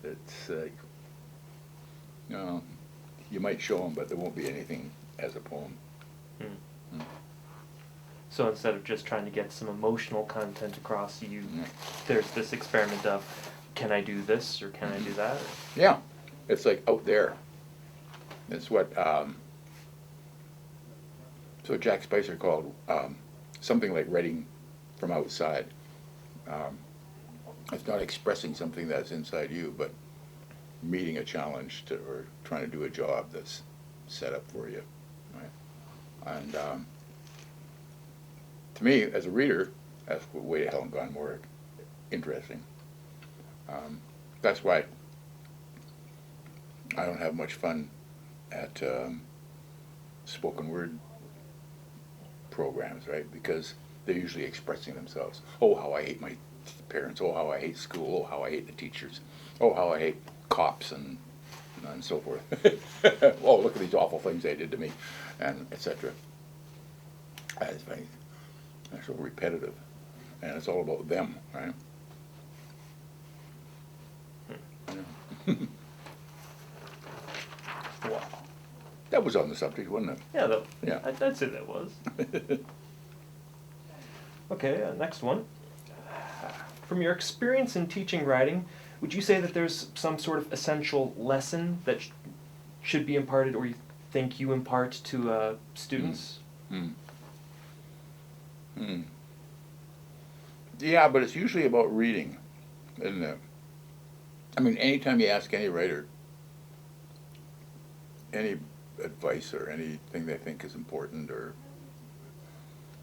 it's you might show them, but there won't be anything as a poem. So instead of just trying to get some emotional content across, there's this experiment of, can I do this or can I do that? Yeah, it's like out there. It's what Jack Spicer called something like writing from outside. It's not expressing something that's inside you, but meeting a challenge or trying to do a job that's set up for you, right? And to me, as a reader, that's way to hell and gone more interesting. That's why I don't have much fun at spoken word programs, right? Because they're usually expressing themselves. Oh, how I hate my parents. Oh, how I hate school. Oh, how I hate the teachers. Oh, how I hate cops and so forth. Oh, look at these awful things they did to me, and etc. It's very, so repetitive, and it's all about them, right? Yeah. Wow. That was on the subject, wasn't it? Yeah, Yeah. I'd say that was. Okay, next one. From your experience in teaching writing, would you say that there's some sort of essential lesson that should be imparted, or you think you impart to students? Yeah, but it's usually about reading, isn't it? I mean, anytime you ask any writer any advice or anything they think is important, or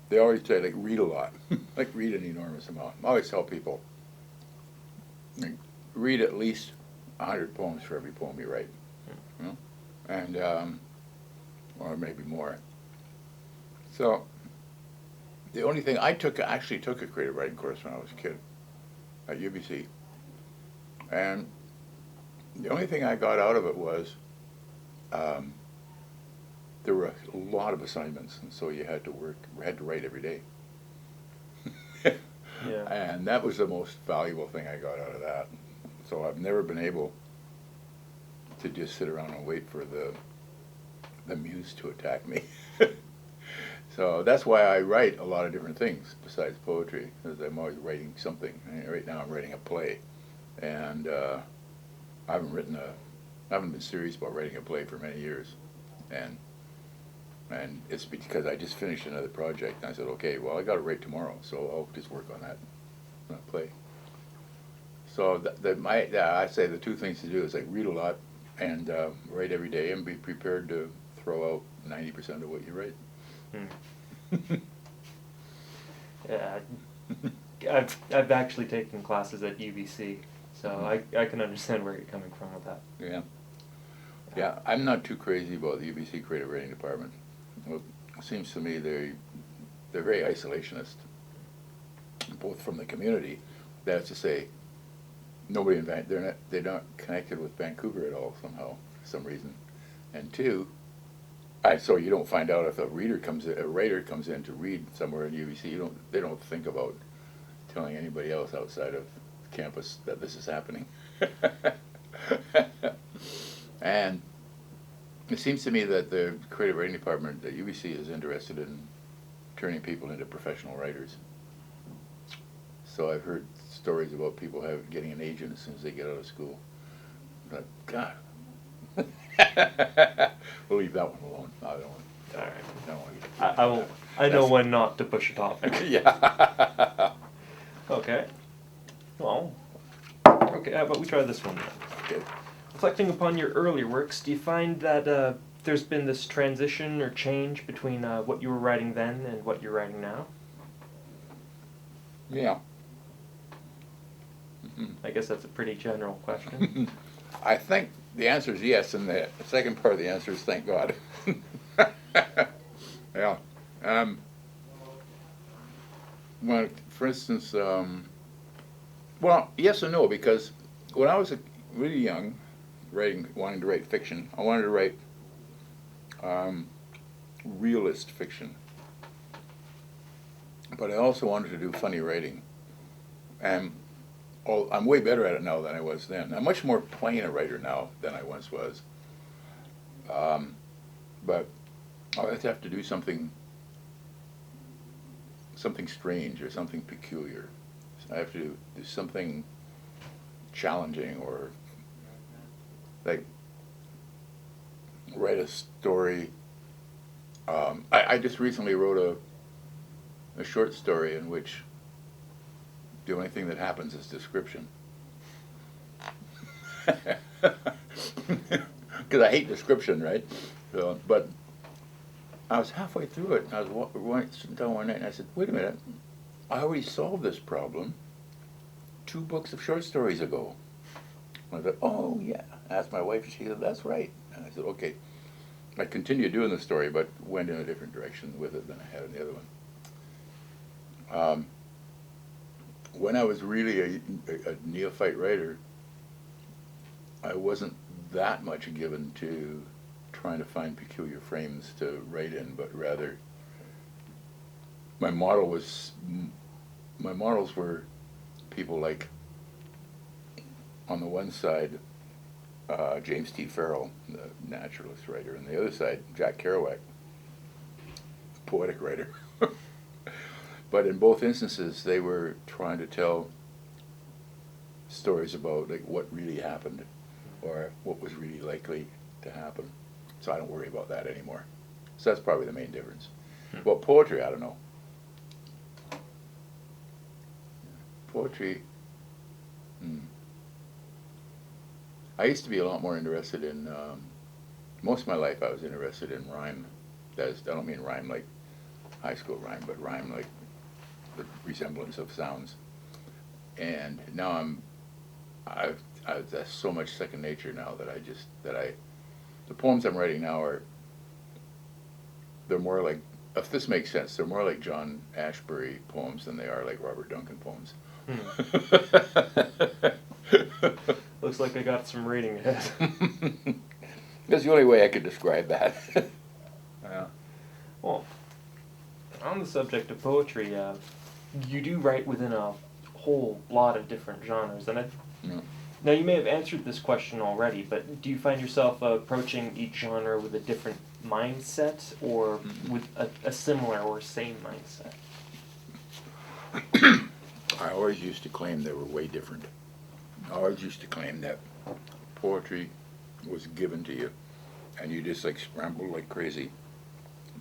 they always say, like, read a lot. Like, read an enormous amount. I always tell people, like, read at least 100 poems for every poem you write, you know? And or maybe more. So the only thing I actually took a creative writing course when I was a kid at UBC, and the only thing I got out of it was there were a lot of assignments, and so you had to write every day. Yeah. And that was the most valuable thing I got out of that. So I've never been able to just sit around and wait for the muse to attack me. So that's why I write a lot of different things besides poetry, because I'm always writing something. And right now I'm writing a play, and I haven't been serious about writing a play for many years, and it's because I just finished another project, and I said, okay, well, I got to write tomorrow, so I'll just work on that play. So I say the two things to do is, like, read a lot and write every day, and be prepared to throw out 90% of what you write. Yeah, I've actually taken classes at UBC, so I can understand where you're coming from with that. Yeah. Yeah, I'm not too crazy about the UBC Creative Writing Department. Well, it seems to me they're very isolationist, both from the community. That's to say, they're not connected with Vancouver at all somehow, for some reason. And two, so you don't find out if a writer comes in to read somewhere in UBC. They don't think about telling anybody else outside of campus that this is happening. And it seems to me that the creative writing department at UBC is interested in turning people into professional writers. So I've heard stories about people getting an agent as soon as they get out of school. But God, we'll leave that one alone. I don't want. All right. I don't want to get I won't. I know when not to push a topic. Yeah. Okay. Well. Okay. How about we try this one then? Okay. Reflecting upon your earlier works, do you find that there's been this transition or change between what you were writing then and what you're writing now? Yeah. I guess that's a pretty general question. I think the answer is yes, and the second part of the answer is thank God. Yeah. Well, for instance, well, yes and no, because when I was really young, wanting to write fiction, I wanted to write realist fiction. But I also wanted to do funny writing. And I'm way better at it now than I was then. I'm much more plain a writer now than I once was. But I always have to do something strange or something peculiar. I have to do something challenging, or like write a story. I just recently wrote a short story in which the only thing that happens is description. Because I hate description, right? So, but I was halfway through it, and I was sitting down one night, and I said, wait a minute, I already solved this problem 2 books of short stories ago. And I said, oh yeah. I asked my wife, she said, that's right. And I said, okay. I continued doing the story, but went in a different direction with it than I had in the other one. When I was really a neophyte writer, I wasn't that much given to trying to find peculiar frames to write in, but rather my models were people like, on the one side, James T. Farrell, the naturalist writer, and the other side, Jack Kerouac, poetic writer. But in both instances, they were trying to tell stories about like what really happened, or what was really likely to happen. So I don't worry about that anymore. So that's probably the main difference. Well, poetry, I don't know. Poetry, I used to be a lot more interested in, most of my life I was interested in rhyme. That is, I don't mean rhyme like high school rhyme, but rhyme like the resemblance of sounds. And now that's so much second nature now that the poems I'm writing now they're more like, if this makes sense, they're more like John Ashbery poems than they are like Robert Duncan poems. Looks like I got some reading ahead. That's the only way I could describe that. Yeah. Well, on the subject of poetry, you do write within a whole lot of different genres, and Yeah. now you may have answered this question already, but do you find yourself approaching each genre with a different mindset, or with a similar or same mindset? I always used to claim they were way different. I always used to claim that poetry was given to you, and you just like scrambled like crazy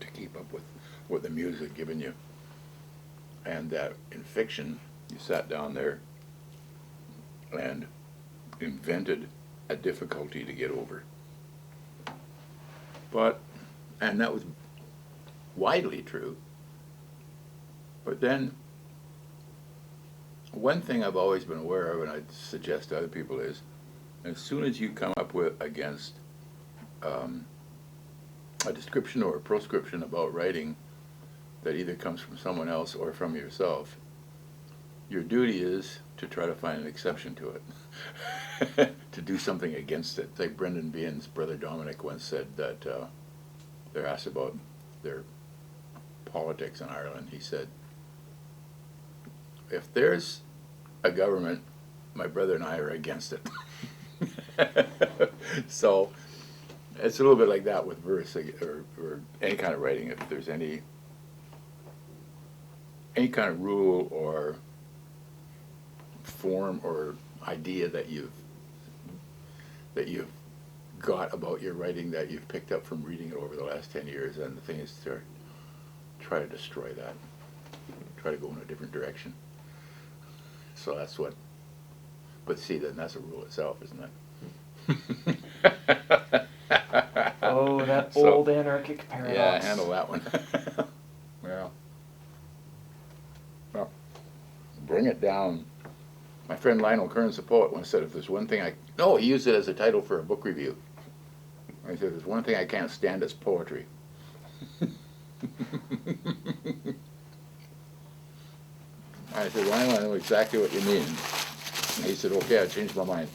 to keep up with what the muse had given you. And that in fiction, you sat down there and invented a difficulty to get over. And that was widely true. But then, one thing I've always been aware of, and I suggest to other people, is as soon as you come up against a description or a proscription about writing that either comes from someone else or from yourself, your duty is to try to find an exception to it, to do something against it. Like Brendan Behan's brother Dominic once said that they're asked about their politics in Ireland. He said, if there's a government, my brother and I are against it. So it's a little bit like that with verse or any kind of writing. If there's any kind of rule or form or idea that you've got about your writing that you've picked up from reading it over the last 10 years, and the thing is to try to destroy that, try to go in a different direction. So that's what, but see, then that's a rule itself, isn't it? Oh, that old anarchic paradox. Yeah, handle that one. Yeah. Well, bring it down. My friend Lionel Kearns, the poet, once said, if there's one thing he used it as a title for a book review. He said, there's one thing I can't stand, it's poetry. I said, Lionel, I know exactly what you mean. And he said, okay, I changed my mind.